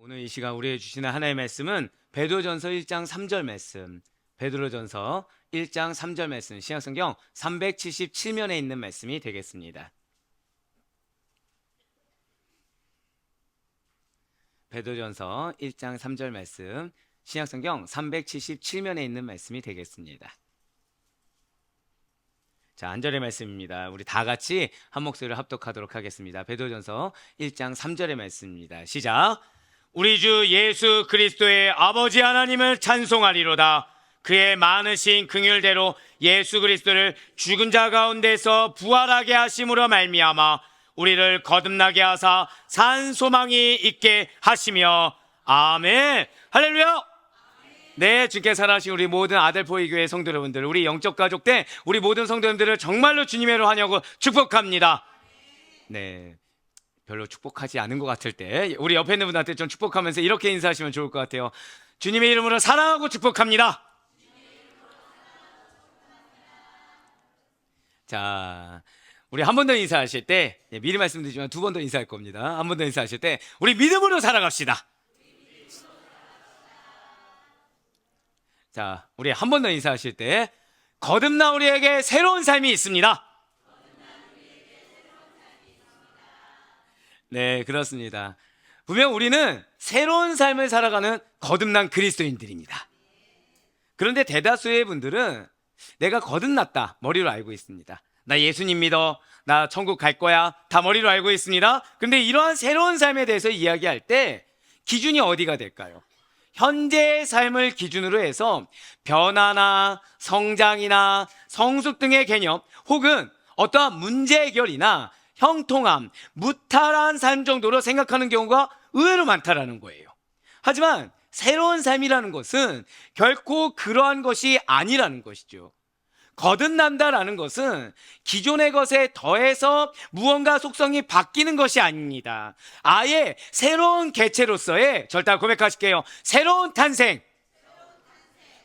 오늘 이 시간 우리에게 주시는 하나님의 말씀은 베드로전서 1장 3절 말씀, 베드로전서 1장 3절 말씀, 신약성경 377면에 있는 말씀이 되겠습니다. 베드로전서 1장 3절 말씀, 신약성경 377면에 있는 말씀이 되겠습니다. 자, 안절의 말씀입니다. 우리 다 같이 한 목소리를 합독하도록 하겠습니다. 베드로전서 1장 3절의 말씀입니다. 시작. 우리 주 예수 그리스도의 아버지 하나님을 찬송하리로다. 그의 많으신 긍휼대로 예수 그리스도를 죽은 자 가운데서 부활하게 하심으로 말미암아 우리를 거듭나게 하사 산 소망이 있게 하시며 아멘. 할렐루야. 네, 주께 사랑하신 우리 모든 아델포이교회 성도 여러분들, 우리 영적 가족들, 우리 모든 성도님들을 정말로 주님의로 환영하고 축복합니다. 네, 별로 축복하지 않은 것 같을 때 우리 옆에 있는 분한테 좀 축복하면서 이렇게 인사하시면 좋을 것 같아요. 주님의 이름으로 사랑하고 축복합니다. 자, 우리 한 번 더 인사하실 때, 미리 말씀드리지만 두 번 더 인사할 겁니다. 한 번 더 인사하실 때 우리 믿음으로 살아갑시다. 자, 우리 한 번 더 인사하실 때 거듭난 우리에게 새로운 삶이 있습니다. 네, 그렇습니다. 분명 우리는 새로운 삶을 살아가는 거듭난 그리스도인들입니다. 그런데 대다수의 분들은 내가 거듭났다 머리로 알고 있습니다. 나 예수님 믿어, 나 천국 갈 거야, 다 머리로 알고 있습니다. 근데 이러한 새로운 삶에 대해서 이야기할 때 기준이 어디가 될까요? 현재의 삶을 기준으로 해서 변화나 성장이나 성숙 등의 개념, 혹은 어떠한 문제 해결이나 형통함, 무탈한 삶 정도로 생각하는 경우가 의외로 많다라는 거예요. 하지만 새로운 삶이라는 것은 결코 그러한 것이 아니라는 것이죠. 거듭난다라는 것은 기존의 것에 더해서 무언가 속성이 바뀌는 것이 아닙니다. 아예 새로운 개체로서의, 절대 고백하실게요, 새로운 탄생.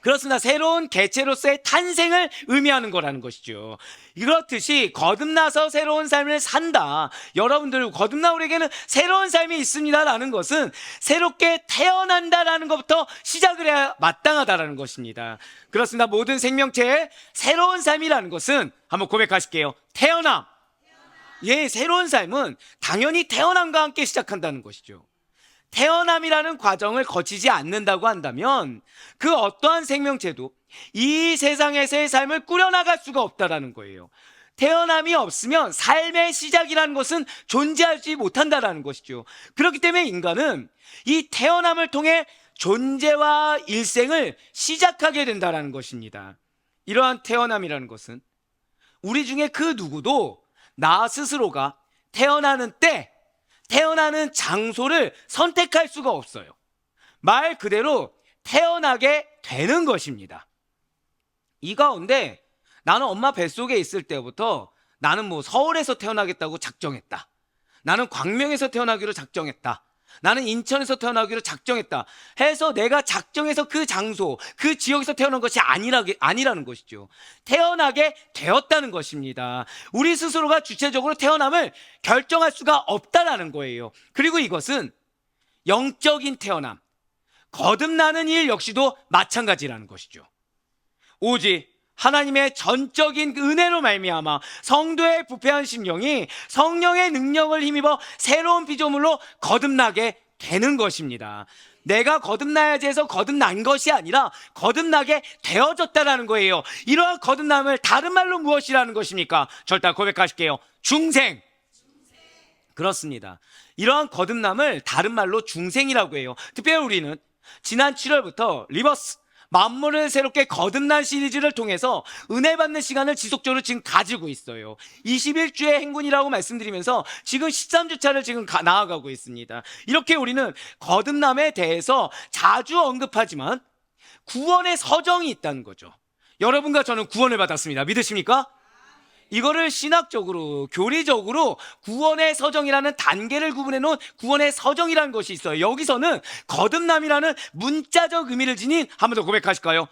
그렇습니다. 새로운 개체로서의 탄생을 의미하는 거라는 것이죠. 그렇듯이 거듭나서 새로운 삶을 산다, 여러분들 거듭나 우리에게는 새로운 삶이 있습니다라는 것은 새롭게 태어난다라는 것부터 시작을 해야 마땅하다라는 것입니다. 그렇습니다. 모든 생명체의 새로운 삶이라는 것은, 한번 고백하실게요, 태어남. 예, 새로운 삶은 당연히 태어남과 함께 시작한다는 것이죠. 태어남이라는 과정을 거치지 않는다고 한다면 그 어떠한 생명체도 이 세상에서의 삶을 꾸려나갈 수가 없다라는 거예요. 태어남이 없으면 삶의 시작이라는 것은 존재하지 못한다라는 것이죠. 그렇기 때문에 인간은 이 태어남을 통해 존재와 일생을 시작하게 된다라는 것입니다. 이러한 태어남이라는 것은 우리 중에 그 누구도 나 스스로가 태어나는 때, 태어나는 장소를 선택할 수가 없어요. 말 그대로 태어나게 되는 것입니다. 이 가운데 나는 엄마 뱃속에 있을 때부터 나는 서울에서 태어나겠다고 작정했다, 나는 광명에서 태어나기로 작정했다, 나는 인천에서 태어나기로 작정했다 해서 내가 작정해서 그 장소, 그 지역에서 태어난 것이 아니라는 것이죠. 태어나게 되었다는 것입니다. 우리 스스로가 주체적으로 태어남을 결정할 수가 없다라는 거예요. 그리고 이것은 영적인 태어남, 거듭나는 일 역시도 마찬가지라는 것이죠. 오직 하나님의 전적인 은혜로 말미암아 성도의 부패한 심령이 성령의 능력을 힘입어 새로운 피조물로 거듭나게 되는 것입니다. 내가 거듭나야지 해서 거듭난 것이 아니라 거듭나게 되어졌다라는 거예요. 이러한 거듭남을 다른 말로 무엇이라는 것입니까? 절대 고백하실게요. 중생. 그렇습니다. 이러한 거듭남을 다른 말로 중생이라고 해요. 특별히 우리는 지난 7월부터 리버스, 만물을 새롭게 거듭난 시리즈를 통해서 은혜 받는 시간을 지속적으로 지금 가지고 있어요. 21주의 행군이라고 말씀드리면서 지금 13주차를 지금 나아가고 있습니다. 이렇게 우리는 거듭남에 대해서 자주 언급하지만 구원의 서정이 있다는 거죠. 여러분과 저는 구원을 받았습니다. 믿으십니까? 이거를 신학적으로, 교리적으로 구원의 서정이라는 단계를 구분해 놓은 구원의 서정이라는 것이 있어요. 여기서는 거듭남이라는 문자적 의미를 지닌, 한 번 더 고백하실까요?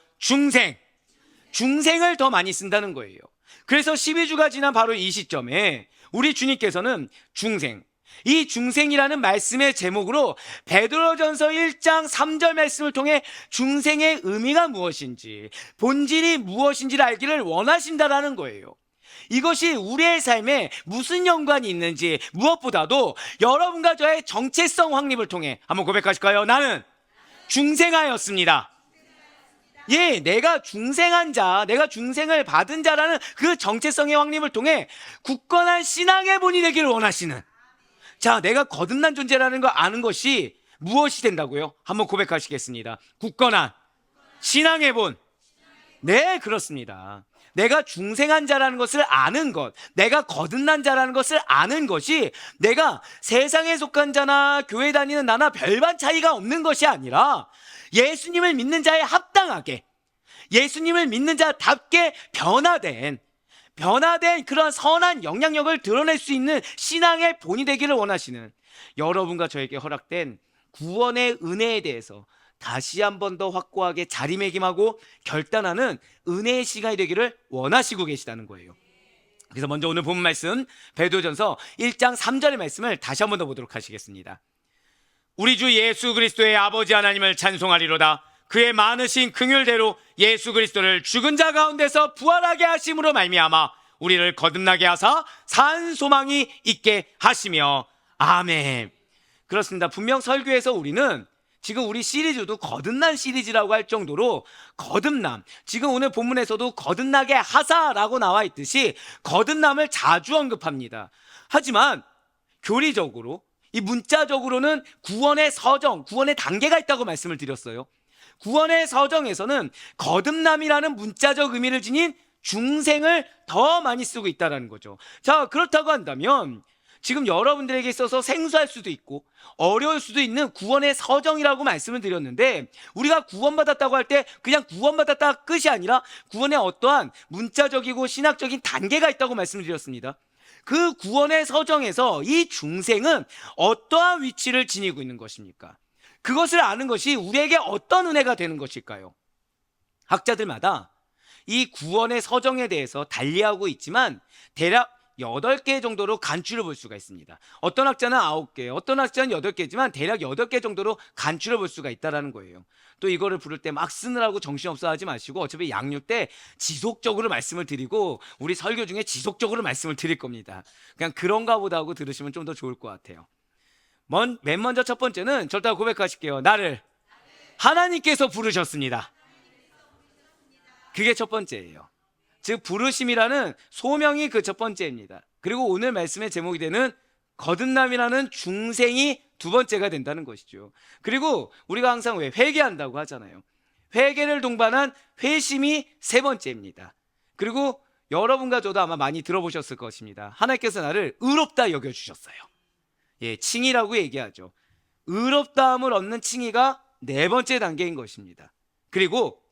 중생을 더 많이 쓴다는 거예요. 그래서 12주가 지난 바로 이 시점에 우리 주님께서는 중생, 이 중생이라는 말씀의 제목으로 베드로전서 1장 3절 말씀을 통해 중생의 의미가 무엇인지, 본질이 무엇인지를 알기를 원하신다라는 거예요. 이것이 우리의 삶에 무슨 연관이 있는지, 무엇보다도 여러분과 저의 정체성 확립을 통해 한번 고백하실까요? 나는 중생하였습니다. 예, 내가 중생한 자, 내가 중생을 받은 자라는 그 정체성의 확립을 통해 굳건한 신앙의 본이 되기를 원하시는, 자, 내가 거듭난 존재라는 걸 아는 것이 무엇이 된다고요? 한번 고백하시겠습니다. 굳건한 신앙의 본. 네, 그렇습니다. 내가 중생한 자라는 것을 아는 것, 내가 거듭난 자라는 것을 아는 것이 내가 세상에 속한 자나 교회 다니는 나나 별반 차이가 없는 것이 아니라 예수님을 믿는 자에 합당하게, 예수님을 믿는 자답게 변화된 그런 선한 영향력을 드러낼 수 있는 신앙의 본이 되기를 원하시는, 여러분과 저에게 허락된 구원의 은혜에 대해서 다시 한 번 더 확고하게 자리매김하고 결단하는 은혜의 시간이 되기를 원하시고 계시다는 거예요. 그래서 먼저 오늘 본 말씀 베드로전서 1장 3절의 말씀을 다시 한 번 더 보도록 하시겠습니다. 우리 주 예수 그리스도의 아버지 하나님을 찬송하리로다. 그의 많으신 긍휼대로 예수 그리스도를 죽은 자 가운데서 부활하게 하심으로 말미암아 우리를 거듭나게 하사 산 소망이 있게 하시며 아멘. 그렇습니다. 분명 설교에서 우리는 지금 우리 시리즈도 거듭난 시리즈라고 할 정도로 거듭남, 지금 오늘 본문에서도 거듭나게 하사라고 나와 있듯이 거듭남을 자주 언급합니다. 하지만 교리적으로, 이 문자적으로는 구원의 서정, 구원의 단계가 있다고 말씀을 드렸어요. 구원의 서정에서는 거듭남이라는 문자적 의미를 지닌 중생을 더 많이 쓰고 있다는 거죠. 자, 그렇다고 한다면 지금 여러분들에게 있어서 생소할 수도 있고 어려울 수도 있는 구원의 서정이라고 말씀을 드렸는데, 우리가 구원받았다고 할 때 그냥 구원받았다 끝이 아니라 구원의 어떠한 문자적이고 신학적인 단계가 있다고 말씀을 드렸습니다. 그 구원의 서정에서 이 중생은 어떠한 위치를 지니고 있는 것입니까? 그것을 아는 것이 우리에게 어떤 은혜가 되는 것일까요? 학자들마다 이 구원의 서정에 대해서 달리하고 있지만 대략 8개 정도로 간추려 볼 수가 있습니다. 어떤 학자는 9개, 어떤 학자는 8개지만 대략 8개 정도로 간추려 볼 수가 있다는 거예요. 또 이거를 부를 때 막 쓰느라고 정신없어 하지 마시고, 어차피 양육 때 지속적으로 말씀을 드리고 우리 설교 중에 지속적으로 말씀을 드릴 겁니다. 그냥 그런가 보다 하고 들으시면 좀 더 좋을 것 같아요. 맨 먼저 첫 번째는 절대 고백하실게요. 나를 하나님께서 부르셨습니다. 그게 첫 번째예요. 즉 부르심이라는 소명이 그 첫 번째입니다. 그리고 오늘 말씀의 제목이 되는 거듭남이라는 중생이 두 번째가 된다는 것이죠. 그리고 우리가 항상 왜 회개한다고 하잖아요. 회개를 동반한 회심이 세 번째입니다. 그리고 여러분과 저도 아마 많이 들어보셨을 것입니다. 하나님께서 나를 의롭다 여겨주셨어요. 예, 칭의라고 얘기하죠. 의롭다함을 얻는 칭의가 네 번째 단계인 것입니다. 그리고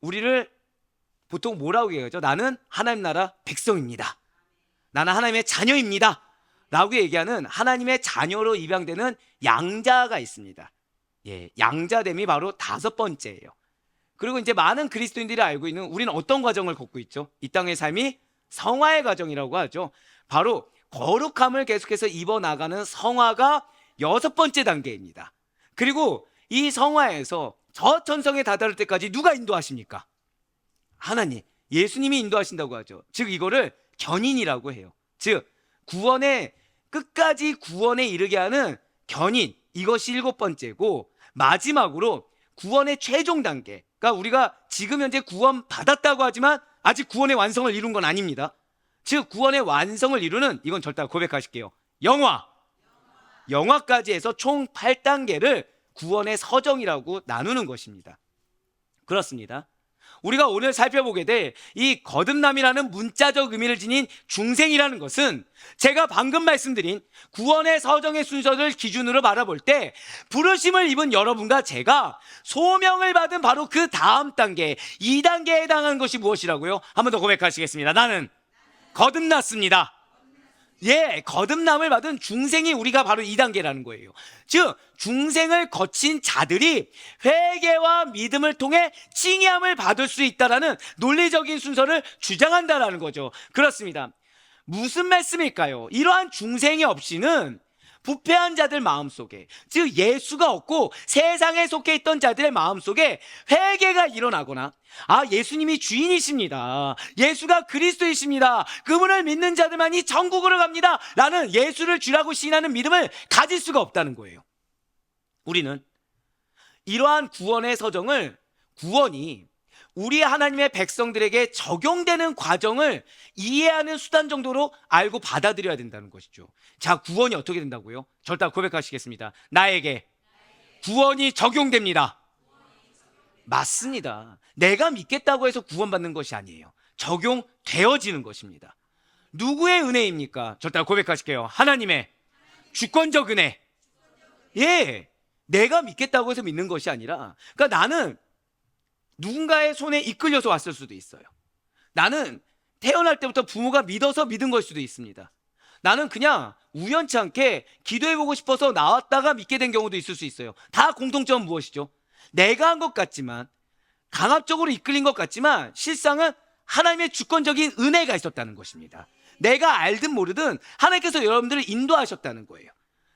우리를 보통 뭐라고 얘기하죠? 나는 하나님 나라 백성입니다. 나는 하나님의 자녀입니다. 라고 얘기하는 하나님의 자녀로 입양되는 양자가 있습니다. 예, 양자됨이 바로 다섯 번째예요. 그리고 이제 많은 그리스도인들이 알고 있는, 우리는 어떤 과정을 걷고 있죠? 이 땅의 삶이 성화의 과정이라고 하죠. 바로 거룩함을 계속해서 입어나가는 성화가 여섯 번째 단계입니다. 그리고 이 성화에서 저 천성에 다다를 때까지 누가 인도하십니까? 하나님, 예수님이 인도하신다고 하죠. 즉 이거를 견인이라고 해요. 즉 구원의 끝까지 구원에 이르게 하는 견인, 이것이 일곱 번째고, 마지막으로 구원의 최종 단계, 그러니까 우리가 지금 현재 구원 받았다고 하지만 아직 구원의 완성을 이룬 건 아닙니다. 즉 구원의 완성을 이루는, 이건 절대 고백하실게요, 영화까지 해서 총 8단계를 구원의 서정이라고 나누는 것입니다. 그렇습니다. 우리가 오늘 살펴보게 될 이 거듭남이라는 문자적 의미를 지닌 중생이라는 것은 제가 방금 말씀드린 구원의 서정의 순서를 기준으로 바라볼 때 부르심을 입은 여러분과 제가 소명을 받은 바로 그 다음 단계 2단계에 해당하는 것이 무엇이라고요? 한 번 더 고백하시겠습니다. 나는 거듭났습니다. 예, 거듭남을 받은 중생이 우리가 바로 2단계라는 거예요. 즉 중생을 거친 자들이 회개와 믿음을 통해 칭의함을 받을 수 있다라는 논리적인 순서를 주장한다라는 거죠. 그렇습니다. 무슨 말씀일까요? 이러한 중생이 없이는 부패한 자들 마음속에, 즉 예수가 없고 세상에 속해 있던 자들의 마음속에 회개가 일어나거나, 아, 예수님이 주인이십니다, 예수가 그리스도이십니다, 그분을 믿는 자들만이 천국으로 갑니다 라는 예수를 주라고 시인하는 믿음을 가질 수가 없다는 거예요. 우리는 이러한 구원의 서정을, 구원이 우리 하나님의 백성들에게 적용되는 과정을 이해하는 수단 정도로 알고 받아들여야 된다는 것이죠. 자, 구원이 어떻게 된다고요? 절대 고백하시겠습니다. 나에게 구원이 적용됩니다. 맞습니다. 내가 믿겠다고 해서 구원받는 것이 아니에요. 적용되어지는 것입니다. 누구의 은혜입니까? 절대 고백하실게요. 하나님의 주권적 은혜. 예, 내가 믿겠다고 해서 믿는 것이 아니라, 그러니까 나는 누군가의 손에 이끌려서 왔을 수도 있어요. 나는 태어날 때부터 부모가 믿어서 믿은 걸 수도 있습니다. 나는 그냥 우연치 않게 기도해보고 싶어서 나왔다가 믿게 된 경우도 있을 수 있어요. 다 공통점은 무엇이죠? 내가 한 것 같지만, 강압적으로 이끌린 것 같지만 실상은 하나님의 주권적인 은혜가 있었다는 것입니다. 내가 알든 모르든 하나님께서 여러분들을 인도하셨다는 거예요.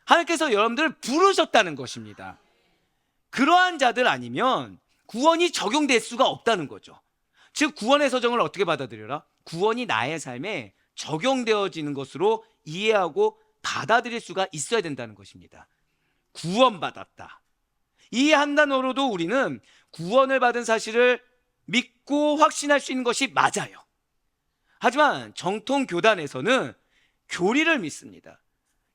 하나님께서 여러분들을 부르셨다는 것입니다. 그러한 자들 아니면 구원이 적용될 수가 없다는 거죠. 즉, 구원의 서정을 어떻게 받아들여라? 구원이 나의 삶에 적용되어지는 것으로 이해하고 받아들일 수가 있어야 된다는 것입니다. 구원받았다, 이 한 단어로도 우리는 구원을 받은 사실을 믿고 확신할 수 있는 것이 맞아요. 하지만 정통 교단에서는 교리를 믿습니다.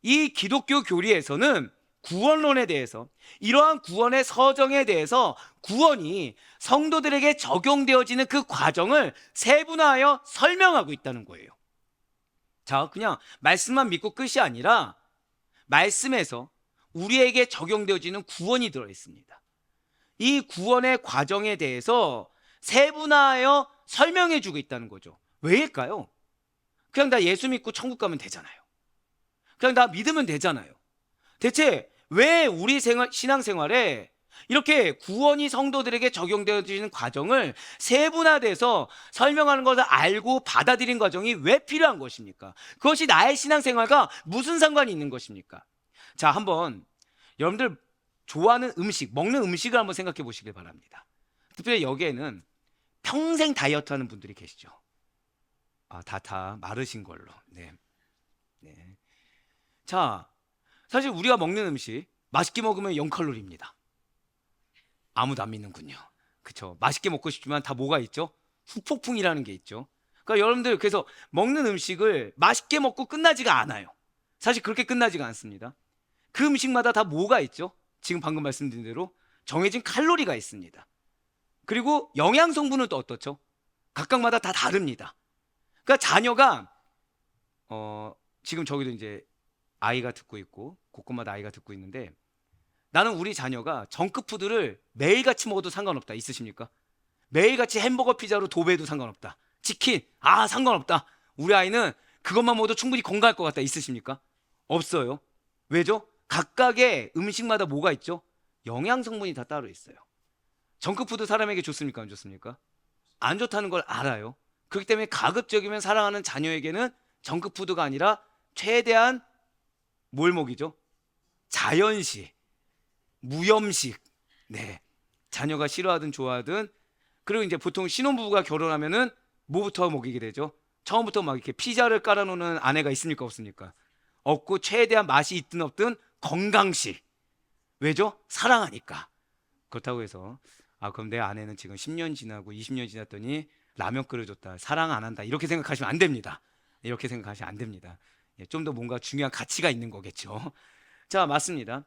이 기독교 교리에서는 구원론에 대해서, 이러한 구원의 서정에 대해서 구원이 성도들에게 적용되어지는 그 과정을 세분화하여 설명하고 있다는 거예요. 자, 그냥 말씀만 믿고 끝이 아니라 말씀에서 우리에게 적용되어지는 구원이 들어있습니다. 이 구원의 과정에 대해서 세분화하여 설명해 주고 있다는 거죠. 왜일까요? 그냥 나 예수 믿고 천국 가면 되잖아요. 그냥 나 믿으면 되잖아요. 대체 왜 우리 신앙생활에 이렇게 구원이 성도들에게 적용되어지는 과정을 세분화돼서 설명하는 것을 알고 받아들인 과정이 왜 필요한 것입니까? 그것이 나의 신앙생활과 무슨 상관이 있는 것입니까? 자, 한번 여러분들 좋아하는 음식, 먹는 음식을 한번 생각해 보시길 바랍니다. 특별히 여기에는 평생 다이어트 하는 분들이 계시죠. 아, 다 마르신 걸로. 네. 자, 사실 우리가 먹는 음식 맛있게 먹으면 0칼로리입니다. 아무도 안 믿는군요. 그쵸? 맛있게 먹고 싶지만 다 뭐가 있죠? 후폭풍이라는 게 있죠. 그러니까 여러분들, 그래서 먹는 음식을 맛있게 먹고 끝나지가 않아요. 사실 그렇게 끝나지가 않습니다. 그 음식마다 다 뭐가 있죠? 지금 방금 말씀드린 대로 정해진 칼로리가 있습니다. 그리고 영양 성분은 또 어떻죠? 각각마다 다 다릅니다. 그러니까 자녀가 지금 저기도 이제 아이가 듣고 있고 곳곳마다 아이가 듣고 있는데, 나는 우리 자녀가 정크푸드를 매일같이 먹어도 상관없다, 있으십니까? 매일같이 햄버거 피자로 도배해도 상관없다, 치킨, 아 상관없다, 우리 아이는 그것만 먹어도 충분히 건강할 것 같다, 있으십니까? 없어요. 왜죠? 각각의 음식마다 뭐가 있죠? 영양 성분이 다 따로 있어요. 정크푸드 사람에게 좋습니까, 안 좋습니까? 안 좋다는 걸 알아요. 그렇기 때문에 가급적이면 사랑하는 자녀에게는 정크푸드가 아니라 최대한 뭘 먹이죠? 자연식, 무염식. 네, 자녀가 싫어하든 좋아하든. 그리고 이제 보통 신혼부부가 결혼하면은 뭐부터 먹이게 되죠? 처음부터 막 이렇게 피자를 깔아놓는 아내가 있습니까, 없습니까? 없고, 최대한 맛이 있든 없든 건강식. 왜죠? 사랑하니까. 그렇다고 해서 그럼 내 아내는 지금 10년 지나고 20년 지났더니 라면 끓여줬다, 사랑 안 한다, 이렇게 생각하시면 안 됩니다. 이렇게 생각하시면 안 됩니다. 좀 더 뭔가 중요한 가치가 있는 거겠죠. 자, 맞습니다.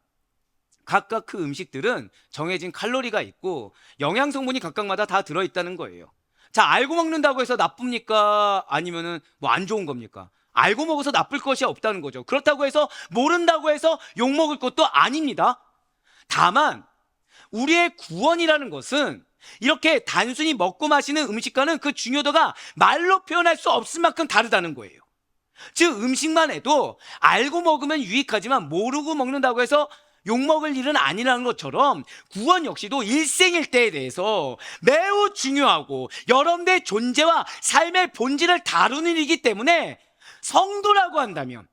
각각 그 음식들은 정해진 칼로리가 있고 영양 성분이 각각마다 다 들어있다는 거예요. 자, 알고 먹는다고 해서 나쁩니까? 아니면은 뭐 안 좋은 겁니까? 알고 먹어서 나쁠 것이 없다는 거죠. 그렇다고 해서 모른다고 해서 욕 먹을 것도 아닙니다. 다만 우리의 구원이라는 것은 이렇게 단순히 먹고 마시는 음식과는 그 중요도가 말로 표현할 수 없을 만큼 다르다는 거예요. 즉, 음식만 해도 알고 먹으면 유익하지만 모르고 먹는다고 해서 욕먹을 일은 아니라는 것처럼 구원 역시도 일생일대에 대해서 매우 중요하고 여러분들의 존재와 삶의 본질을 다루는 일이기 때문에 성도라고 한다면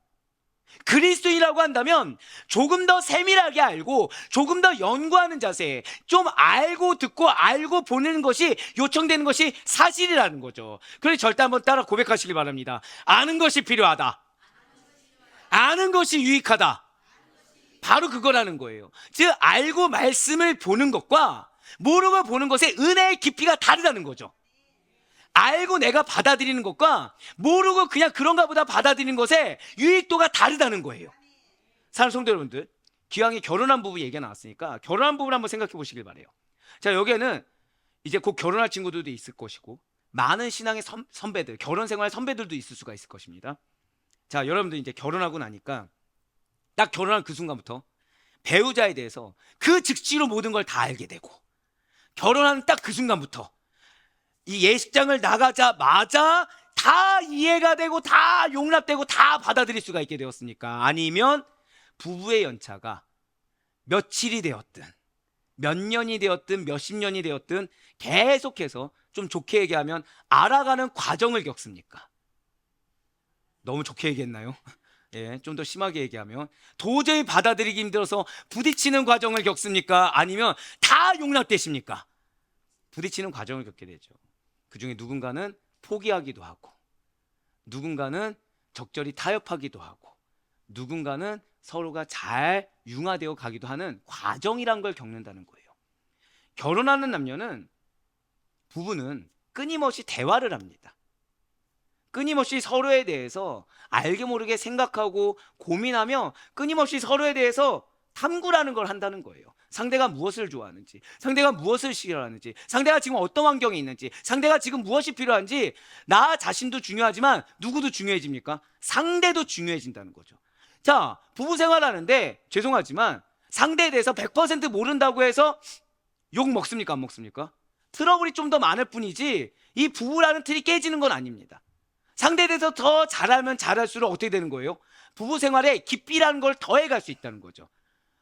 그리스도인이라고 한다면 조금 더 세밀하게 알고 조금 더 연구하는 자세, 좀 알고 듣고 알고 보는 것이 요청되는 것이 사실이라는 거죠. 그래서 절대 한번 따라 고백하시기 바랍니다. 아는 것이 필요하다. 아는 것이 유익하다. 바로 그거라는 거예요. 즉 알고 말씀을 보는 것과 모르고 보는 것의 은혜의 깊이가 다르다는 거죠. 알고 내가 받아들이는 것과 모르고 그냥 그런가 보다 받아들이는 것의 유익도가 다르다는 거예요. 사랑하는 성도 여러분들, 기왕에 결혼한 부부 얘기가 나왔으니까 결혼한 부부를 한번 생각해 보시길 바래요. 자, 여기에는 이제 곧 결혼할 친구들도 있을 것이고 많은 신앙의 선배들, 결혼 생활 선배들도 있을 수가 있을 것입니다. 자, 여러분들 이제 결혼하고 나니까 딱 결혼한 그 순간부터 배우자에 대해서 그 즉시로 모든 걸 다 알게 되고, 결혼한 딱 그 순간부터 이 예식장을 나가자마자 다 이해가 되고 다 용납되고 다 받아들일 수가 있게 되었습니까? 아니면 부부의 연차가 며칠이 되었든 몇 년이 되었든 몇십 년이 되었든 계속해서, 좀 좋게 얘기하면 알아가는 과정을 겪습니까? 너무 좋게 얘기했나요? 예, 좀 더 심하게 얘기하면 도저히 받아들이기 힘들어서 부딪히는 과정을 겪습니까? 아니면 다 용납되십니까? 부딪히는 과정을 겪게 되죠. 그 중에 누군가는 포기하기도 하고, 누군가는 적절히 타협하기도 하고, 누군가는 서로가 잘 융화되어 가기도 하는 과정이란 걸 겪는다는 거예요. 결혼하는 남녀는, 부부는 끊임없이 대화를 합니다. 끊임없이 서로에 대해서 알게 모르게 생각하고 고민하며 끊임없이 서로에 대해서 탐구라는 걸 한다는 거예요. 상대가 무엇을 좋아하는지, 상대가 무엇을 싫어하는지, 상대가 지금 어떤 환경에 있는지, 상대가 지금 무엇이 필요한지. 나 자신도 중요하지만 누구도 중요해집니까? 상대도 중요해진다는 거죠. 자, 부부 생활하는데 죄송하지만 상대에 대해서 100% 모른다고 해서 욕 먹습니까? 안 먹습니까? 트러블이 좀 더 많을 뿐이지 이 부부라는 틀이 깨지는 건 아닙니다. 상대에 대해서 더 잘 알면 잘할수록 어떻게 되는 거예요? 부부 생활에 깊이라는 걸 더해갈 수 있다는 거죠.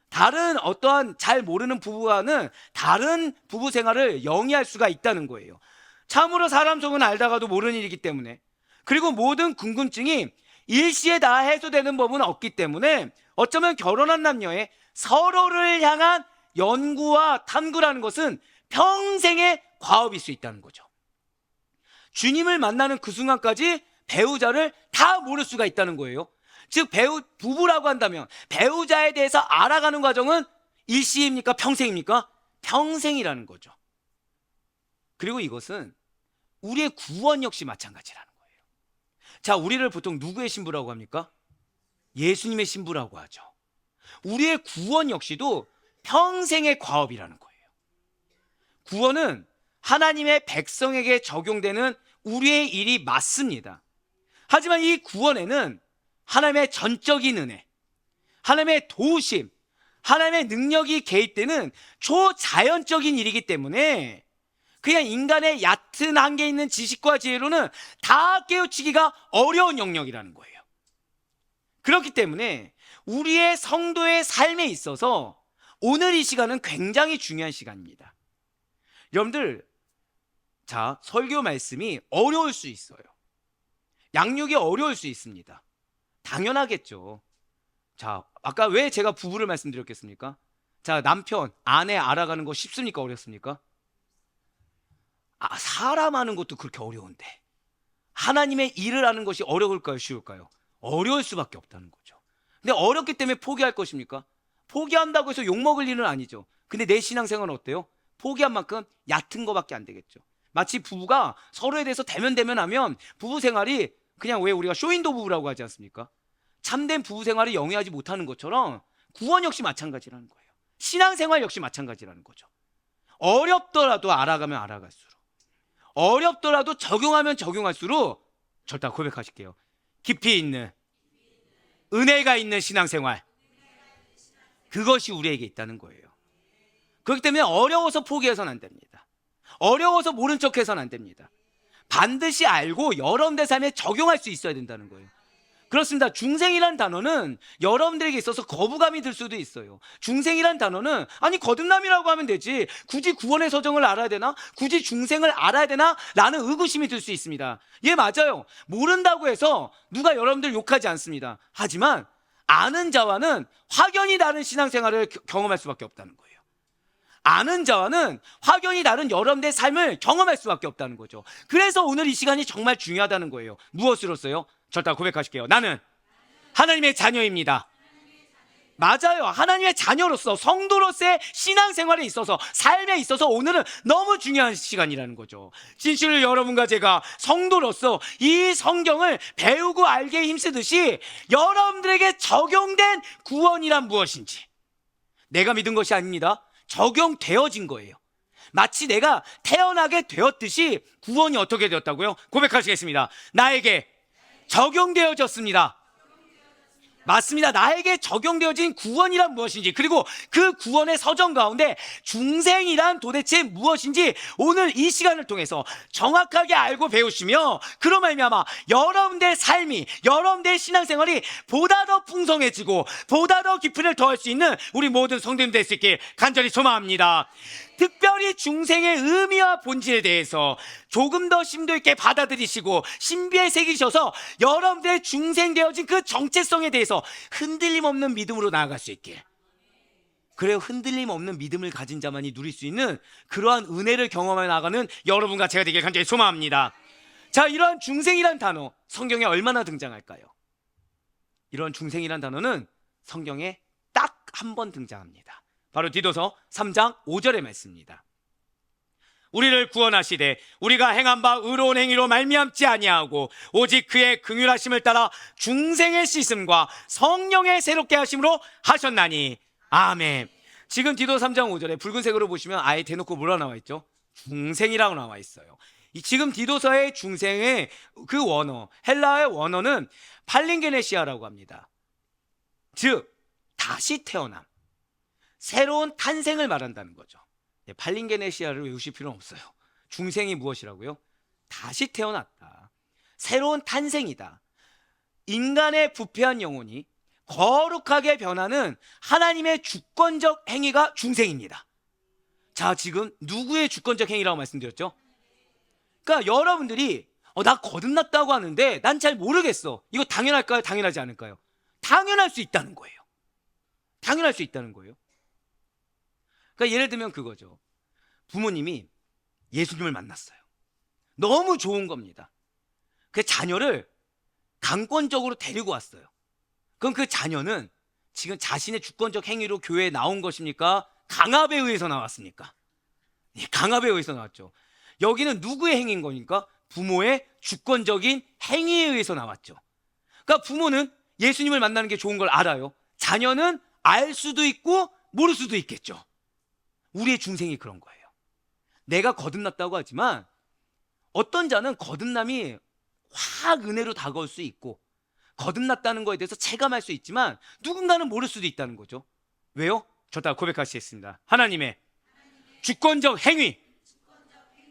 다른 어떠한 잘 모르는 부부와는 다른 부부 생활을 영위할 수가 있다는 거예요. 참으로 사람 속은 알다가도 모르는 일이기 때문에, 그리고 모든 궁금증이 일시에 다 해소되는 법은 없기 때문에 어쩌면 결혼한 남녀의 서로를 향한 연구와 탐구라는 것은 평생의 과업일 수 있다는 거죠. 주님을 만나는 그 순간까지 배우자를 다 모를 수가 있다는 거예요. 즉 부부라고 한다면 배우자에 대해서 알아가는 과정은 일시입니까? 평생입니까? 평생이라는 거죠. 그리고 이것은 우리의 구원 역시 마찬가지라는 거예요. 자, 우리를 보통 누구의 신부라고 합니까? 예수님의 신부라고 하죠. 우리의 구원 역시도 평생의 과업이라는 거예요. 구원은 하나님의 백성에게 적용되는 우리의 일이 맞습니다. 하지만 이 구원에는 하나님의 전적인 은혜, 하나님의 도우심, 하나님의 능력이 개입되는 초자연적인 일이기 때문에 그냥 인간의 얕은 한계에 있는 지식과 지혜로는 다 깨우치기가 어려운 영역이라는 거예요. 그렇기 때문에 우리의 성도의 삶에 있어서 오늘 이 시간은 굉장히 중요한 시간입니다. 여러분들, 자, 설교 말씀이 어려울 수 있어요. 양육이 어려울 수 있습니다. 당연하겠죠. 자, 아까 왜 제가 부부를 말씀드렸겠습니까? 자, 남편, 아내 알아가는 거 쉽습니까? 어렵습니까? 사람 하는 것도 그렇게 어려운데 하나님의 일을 하는 것이 어려울까요? 쉬울까요? 어려울 수밖에 없다는 거죠. 근데 어렵기 때문에 포기할 것입니까? 포기한다고 해서 욕먹을 일은 아니죠. 근데 내 신앙생활은 어때요? 포기한 만큼 얕은 거밖에 안 되겠죠. 마치 부부가 서로에 대해서 대면하면 부부 생활이 그냥, 왜 우리가 쇼윈도 부부라고 하지 않습니까? 참된 부부 생활을 영위하지 못하는 것처럼 구원 역시 마찬가지라는 거예요. 신앙생활 역시 마찬가지라는 거죠. 어렵더라도 알아가면 알아갈수록, 어렵더라도 적용하면 적용할수록, 절대 고백하실게요, 깊이 있는 은혜가 있는 신앙생활, 그것이 우리에게 있다는 거예요. 그렇기 때문에 어려워서 포기해서는 안 됩니다. 어려워서 모른 척해서는 안 됩니다. 반드시 알고 여러분들 삶에 적용할 수 있어야 된다는 거예요. 그렇습니다. 중생이란 단어는 여러분들에게 있어서 거부감이 들 수도 있어요. 중생이란 단어는, 아니 거듭남이라고 하면 되지, 굳이 구원의 서정을 알아야 되나? 굳이 중생을 알아야 되나? 라는 의구심이 들 수 있습니다. 예, 맞아요. 모른다고 해서 누가 여러분들 욕하지 않습니다. 하지만 아는 자와는 확연히 다른 신앙생활을 경험할 수밖에 없다는 거예요. 아는 자와는 확연히 다른 여러분의 삶을 경험할 수밖에 없다는 거죠. 그래서 오늘 이 시간이 정말 중요하다는 거예요. 무엇으로서요? 절대 고백하실게요. 나는 하나님의 자녀입니다. 맞아요. 하나님의 자녀로서, 성도로서의 신앙생활에 있어서, 삶에 있어서 오늘은 너무 중요한 시간이라는 거죠. 진실로 여러분과 제가 성도로서 이 성경을 배우고 알게 힘쓰듯이 여러분들에게 적용된 구원이란 무엇인지, 내가 믿은 것이 아닙니다. 적용되어진 거예요. 마치 내가 태어나게 되었듯이 구원이 어떻게 되었다고요? 고백하시겠습니다. 나에게 적용되어졌습니다. 맞습니다. 나에게 적용되어진 구원이란 무엇인지, 그리고 그 구원의 서정 가운데 중생이란 도대체 무엇인지 오늘 이 시간을 통해서 정확하게 알고 배우시며, 그로 말미암아 여러분들의 삶이, 여러분들의 신앙생활이 보다 더 풍성해지고 보다 더 깊이를 더할 수 있는 우리 모든 성도님 될 수 있길 간절히 소망합니다. 특별히 중생의 의미와 본질에 대해서 조금 더 심도 있게 받아들이시고 신비에 새기셔서 여러분들의 중생되어진 그 정체성에 대해서 흔들림 없는 믿음으로 나아갈 수 있게, 그래요. 흔들림 없는 믿음을 가진 자만이 누릴 수 있는 그러한 은혜를 경험해 나가는 여러분과 제가 되길 간절히 소망합니다. 자, 이러한 중생이란 단어 성경에 얼마나 등장할까요? 이런 중생이란 단어는 성경에 딱 한 번 등장합니다. 바로 디도서 3장 5절의 말씀입니다. 우리를 구원하시되 우리가 행한 바 의로운 행위로 말미암지 아니하고 오직 그의 긍휼하심을 따라 중생의 씻음과 성령의 새롭게 하심으로 하셨나니 아멘. 지금 디도서 3장 5절에 붉은색으로 보시면 아예 대놓고 뭐라 나와 있죠? 중생이라고 나와 있어요. 지금 디도서의 중생의 그 원어, 헬라어의 원어는 팔링게네시아라고 합니다. 즉 다시 태어남, 새로운 탄생을 말한다는 거죠. 팔링게네시아를 외우실 필요는 없어요. 중생이 무엇이라고요? 다시 태어났다, 새로운 탄생이다. 인간의 부패한 영혼이 거룩하게 변하는 하나님의 주권적 행위가 중생입니다. 자, 지금 누구의 주권적 행위라고 말씀드렸죠? 그러니까 여러분들이 나 거듭났다고 하는데 난 잘 모르겠어, 이거 당연할까요? 당연하지 않을까요? 당연할 수 있다는 거예요. 당연할 수 있다는 거예요. 그러니까 예를 들면 그거죠. 부모님이 예수님을 만났어요. 너무 좋은 겁니다. 그 자녀를 강권적으로 데리고 왔어요. 그럼 그 자녀는 지금 자신의 주권적 행위로 교회에 나온 것입니까? 강압에 의해서 나왔습니까? 강압에 의해서 나왔죠. 여기는 누구의 행위인 거니까? 부모의 주권적인 행위에 의해서 나왔죠. 그러니까 부모는 예수님을 만나는 게 좋은 걸 알아요. 자녀는 알 수도 있고 모를 수도 있겠죠. 우리의 중생이 그런 거예요. 내가 거듭났다고 하지만 어떤 자는 거듭남이 확 은혜로 다가올 수 있고 거듭났다는 거에 대해서 체감할 수 있지만 누군가는 모를 수도 있다는 거죠. 왜요? 저 다 고백하시겠습니다. 하나님의 주권적 행위.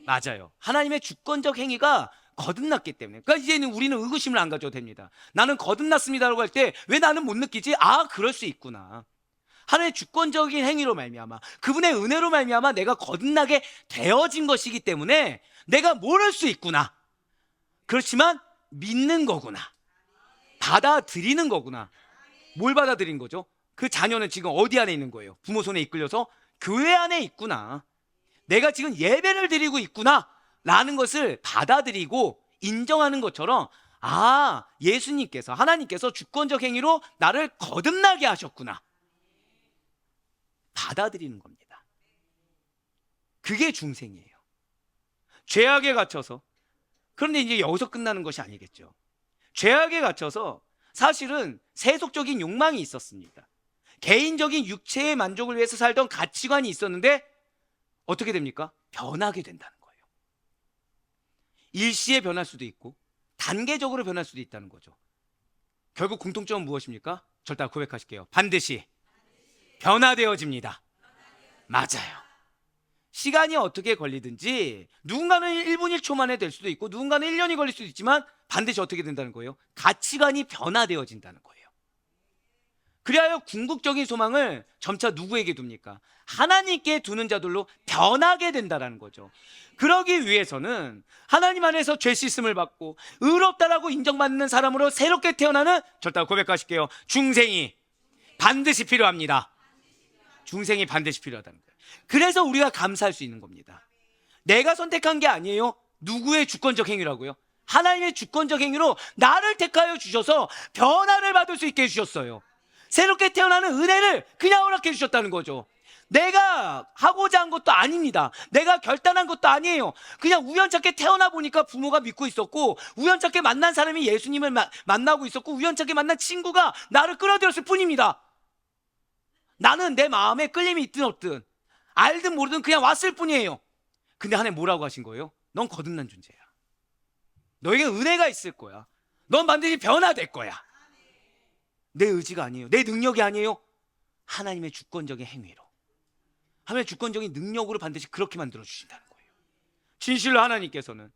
맞아요. 하나님의 주권적 행위가 거듭났기 때문에. 그러니까 이제는 우리는 의구심을 안 가져도 됩니다. 나는 거듭났습니다라고 할 때 왜 나는 못 느끼지? 아, 그럴 수 있구나. 하나님의 주권적인 행위로 말미암아, 그분의 은혜로 말미암아 내가 거듭나게 되어진 것이기 때문에 내가 모를 수 있구나. 그렇지만 믿는 거구나, 받아들이는 거구나. 뭘 받아들인 거죠? 그 자녀는 지금 어디 안에 있는 거예요? 부모 손에 이끌려서 교회 안에 있구나. 내가 지금 예배를 드리고 있구나 라는 것을 받아들이고 인정하는 것처럼, 아, 예수님께서, 하나님께서 주권적 행위로 나를 거듭나게 하셨구나, 받아들이는 겁니다. 그게 중생이에요. 죄악에 갇혀서, 그런데 이제 여기서 끝나는 것이 아니겠죠. 죄악에 갇혀서 사실은 세속적인 욕망이 있었습니다. 개인적인 육체의 만족을 위해서 살던 가치관이 있었는데 어떻게 됩니까? 변하게 된다는 거예요. 일시에 변할 수도 있고 단계적으로 변할 수도 있다는 거죠. 결국 공통점은 무엇입니까? 절대 고백하실게요. 반드시 변화되어집니다. 맞아요. 시간이 어떻게 걸리든지 누군가는 1분 1초 만에 될 수도 있고 누군가는 1년이 걸릴 수도 있지만 반드시 어떻게 된다는 거예요? 가치관이 변화되어진다는 거예요. 그리하여 궁극적인 소망을 점차 누구에게 둡니까? 하나님께 두는 자들로 변하게 된다는 거죠. 그러기 위해서는 하나님 안에서 죄 씻음을 받고 의롭다라고 인정받는 사람으로 새롭게 태어나는, 절대 고백하실게요, 중생이 반드시 필요합니다. 중생이 반드시 필요하다는 거예요. 그래서 우리가 감사할 수 있는 겁니다. 내가 선택한 게 아니에요. 누구의 주권적 행위라고요? 하나님의 주권적 행위로 나를 택하여 주셔서 변화를 받을 수 있게 해주셨어요. 새롭게 태어나는 은혜를 그냥 허락해 주셨다는 거죠. 내가 하고자 한 것도 아닙니다. 내가 결단한 것도 아니에요. 그냥 우연찮게 태어나 보니까 부모가 믿고 있었고, 우연찮게 만난 사람이 예수님을 만나고 있었고, 우연찮게 만난 친구가 나를 끌어들였을 뿐입니다. 나는 내 마음에 끌림이 있든 없든, 알든 모르든 그냥 왔을 뿐이에요. 근데 하나님 뭐라고 하신 거예요? 넌 거듭난 존재야. 너에게 은혜가 있을 거야. 넌 반드시 변화될 거야. 내 의지가 아니에요. 내 능력이 아니에요. 하나님의 주권적인 행위로, 하나님의 주권적인 능력으로 반드시 그렇게 만들어 주신다는 거예요. 진실로 하나님께서는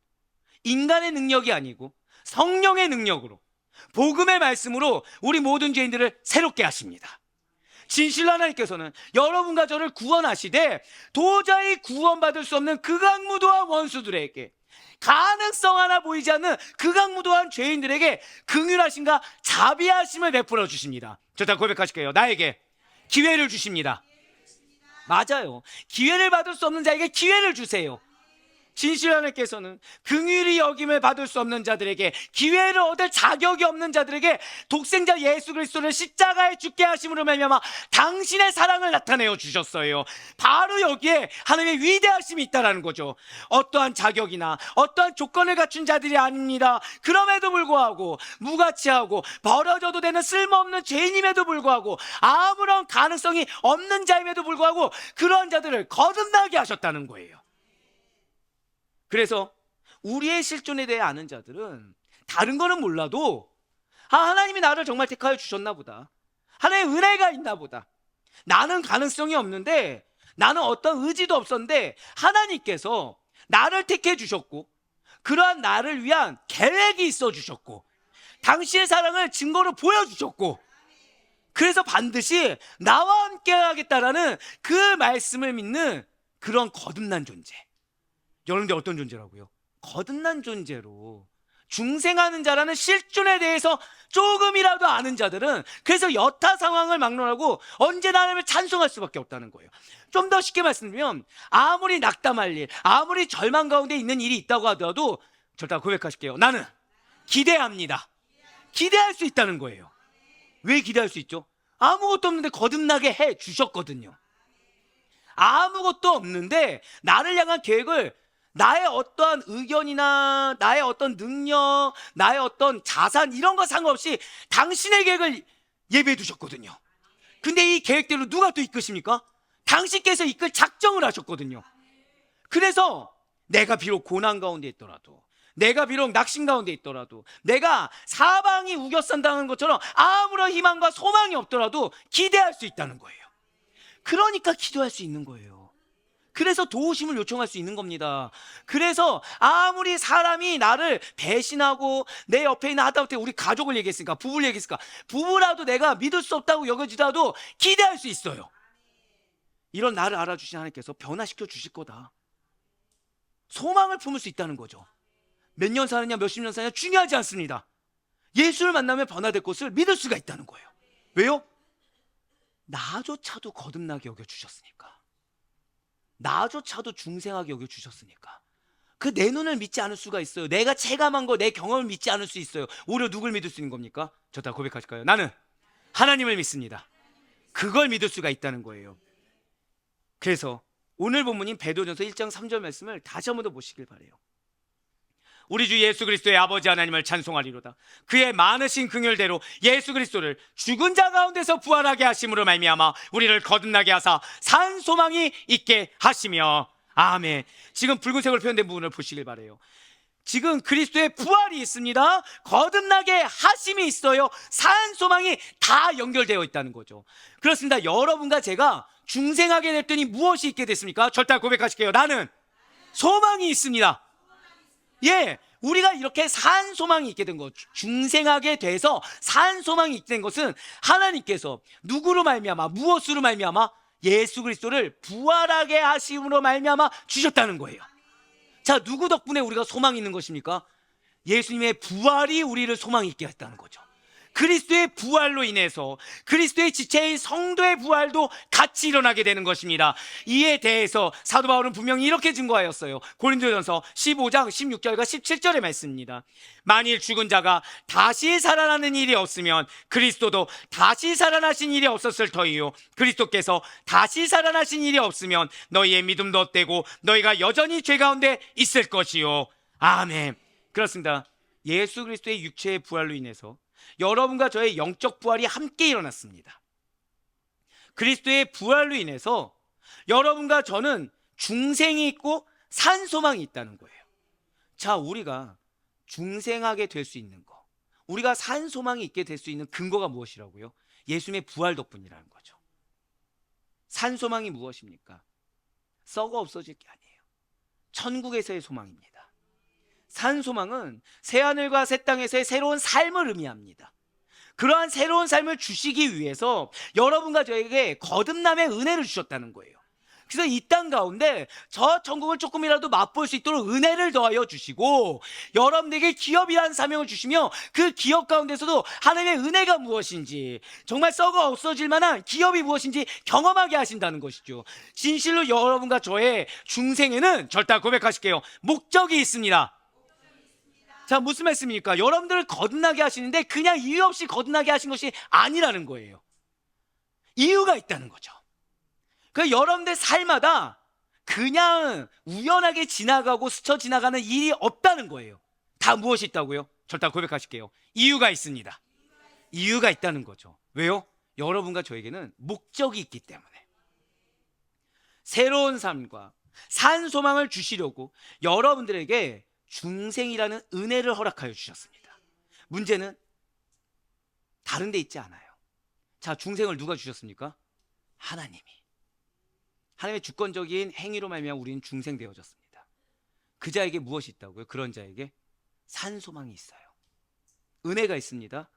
인간의 능력이 아니고 성령의 능력으로, 복음의 말씀으로 우리 모든 죄인들을 새롭게 하십니다. 진실로 하나님께서는 여러분과 저를 구원하시되 도저히 구원받을 수 없는 극악무도한 원수들에게, 가능성 하나 보이지 않는 극악무도한 죄인들에게 긍휼하심과 자비하심을 베풀어 주십니다. 저 다 고백하실게요. 나에게 기회를 주십니다. 맞아요. 기회를 받을 수 없는 자에게 기회를 주세요. 진실 하나님께서는 긍휼히 여김을 받을 수 없는 자들에게, 기회를 얻을 자격이 없는 자들에게 독생자 예수 그리스도를 십자가에 죽게 하심으로 말미암아 당신의 사랑을 나타내어 주셨어요. 바로 여기에 하나님의 위대하심이 있다는 거죠. 어떠한 자격이나 어떠한 조건을 갖춘 자들이 아닙니다. 그럼에도 불구하고 무가치하고 버려져도 되는 쓸모없는 죄인임에도 불구하고 아무런 가능성이 없는 자임에도 불구하고 그러한 자들을 거듭나게 하셨다는 거예요. 그래서 우리의 실존에 대해 아는 자들은 다른 거는 몰라도, 하나님이 나를 정말 택하여 주셨나 보다, 하나님의 은혜가 있나 보다, 나는 가능성이 없는데, 나는 어떤 의지도 없었는데 하나님께서 나를 택해 주셨고, 그러한 나를 위한 계획이 있어 주셨고, 당신의 사랑을 증거로 보여주셨고, 그래서 반드시 나와 함께 하겠다라는 그 말씀을 믿는 그런 거듭난 존재. 여러분들 어떤 존재라고요? 거듭난 존재로 중생하는 자라는 실존에 대해서 조금이라도 아는 자들은 그래서 여타 상황을 막론하고 언제나 하나님을 찬송할 수밖에 없다는 거예요. 좀 더 쉽게 말씀드리면, 아무리 낙담할 일, 아무리 절망 가운데 있는 일이 있다고 하더라도 절대 고백하실게요. 나는 기대합니다. 기대할 수 있다는 거예요. 왜 기대할 수 있죠? 아무것도 없는데 거듭나게 해 주셨거든요. 아무것도 없는데 나를 향한 계획을, 나의 어떠한 의견이나 나의 어떤 능력, 나의 어떤 자산 이런 거 상관없이 당신의 계획을 예배해 두셨거든요. 근데 이 계획대로 누가 또 이끄십니까? 당신께서 이끌 작정을 하셨거든요. 그래서 내가 비록 고난 가운데 있더라도, 내가 비록 낙심 가운데 있더라도, 내가 사방이 우겨싼다는 것처럼 아무런 희망과 소망이 없더라도 기대할 수 있다는 거예요. 그러니까 기도할 수 있는 거예요. 그래서 도우심을 요청할 수 있는 겁니다. 그래서 아무리 사람이 나를 배신하고 내 옆에 있는, 하다못해 우리 가족을 얘기했으니까, 부부를 얘기했으니까, 부부라도 내가 믿을 수 없다고 여겨지더라도 기대할 수 있어요. 이런 나를 알아주신 하나님께서 변화시켜 주실 거다. 소망을 품을 수 있다는 거죠. 몇 년 사느냐 몇십 년 사느냐 중요하지 않습니다. 예수를 만나면 변화될 것을 믿을 수가 있다는 거예요. 왜요? 나조차도 거듭나게 여겨주셨으니까, 나조차도 중생하게 여겨주셨으니까. 그 내 눈을 믿지 않을 수가 있어요. 내가 체감한 거, 내 경험을 믿지 않을 수 있어요. 오히려 누굴 믿을 수 있는 겁니까? 저 다 고백하실까요? 나는 하나님을 믿습니다. 그걸 믿을 수가 있다는 거예요. 그래서 오늘 본문인 베드로전서 1장 3절 말씀을 다시 한번 더 보시길 바라요. 우리 주 예수 그리스도의 아버지 하나님을 찬송하리로다. 그의 많으신 긍휼대로 예수 그리스도를 죽은 자 가운데서 부활하게 하심으로 말미암아 우리를 거듭나게 하사 산 소망이 있게 하시며. 아멘. 지금 붉은색으로 표현된 부분을 보시길 바라요. 지금 그리스도의 부활이 있습니다. 거듭나게 하심이 있어요. 산 소망이 다 연결되어 있다는 거죠. 그렇습니다. 여러분과 제가 중생하게 됐더니 무엇이 있게 됐습니까? 절대 고백하실게요. 나는 소망이 있습니다. 예, 우리가 이렇게 산 소망이 있게 된 것, 중생하게 돼서 산 소망이 있게 된 것은 하나님께서 누구로 말미암아, 무엇으로 말미암아? 예수 그리스도를 부활하게 하심으로 말미암아 주셨다는 거예요. 자, 누구 덕분에 우리가 소망이 있는 것입니까? 예수님의 부활이 우리를 소망 있게 했다는 거죠. 그리스도의 부활로 인해서 그리스도의 지체인 성도의 부활도 같이 일어나게 되는 것입니다. 이에 대해서 사도 바울은 분명히 이렇게 증거하였어요. 고린도전서 15장 16절과 17절의 말씀입니다. 만일 죽은 자가 다시 살아나는 일이 없으면 그리스도도 다시 살아나신 일이 없었을 터이요, 그리스도께서 다시 살아나신 일이 없으면 너희의 믿음도 헛되고 너희가 여전히 죄 가운데 있을 것이요. 아멘. 그렇습니다. 예수 그리스도의 육체의 부활로 인해서 여러분과 저의 영적 부활이 함께 일어났습니다. 그리스도의 부활로 인해서 여러분과 저는 중생이 있고 산 소망이 있다는 거예요. 자, 우리가 중생하게 될 수 있는 거, 우리가 산 소망이 있게 될 수 있는 근거가 무엇이라고요? 예수님의 부활 덕분이라는 거죠. 산 소망이 무엇입니까? 썩어 없어질 게 아니에요. 천국에서의 소망입니다. 산 소망은 새하늘과 새 땅에서의 새로운 삶을 의미합니다. 그러한 새로운 삶을 주시기 위해서 여러분과 저에게 거듭남의 은혜를 주셨다는 거예요. 그래서 이 땅 가운데 저 천국을 조금이라도 맛볼 수 있도록 은혜를 더하여 주시고, 여러분에게 기업이라는 사명을 주시며 그 기업 가운데서도 하나님의 은혜가 무엇인지, 정말 썩어 없어질 만한 기업이 무엇인지 경험하게 하신다는 것이죠. 진실로 여러분과 저의 중생에는 절대 고백하실게요, 목적이 있습니다. 자, 무슨 말씀입니까? 여러분들을 거듭나게 하시는데 그냥 이유 없이 거듭나게 하신 것이 아니라는 거예요. 이유가 있다는 거죠. 그러니까 여러분들 삶마다 그냥 우연하게 지나가고 스쳐 지나가는 일이 없다는 거예요. 다 무엇이 있다고요? 절대 고백하실게요. 이유가 있습니다. 이유가 있다는 거죠. 왜요? 여러분과 저에게는 목적이 있기 때문에. 새로운 삶과 산 소망을 주시려고 여러분들에게 중생이라는 은혜를 허락하여 주셨습니다. 문제는 다른 데 있지 않아요. 자, 중생을 누가 주셨습니까? 하나님이. 하나님의 주권적인 행위로 말미암아 우리는 중생 되어졌습니다. 그 자에게 무엇이 있다고요? 그런 자에게 산 소망이 있어요. 은혜가 있습니다.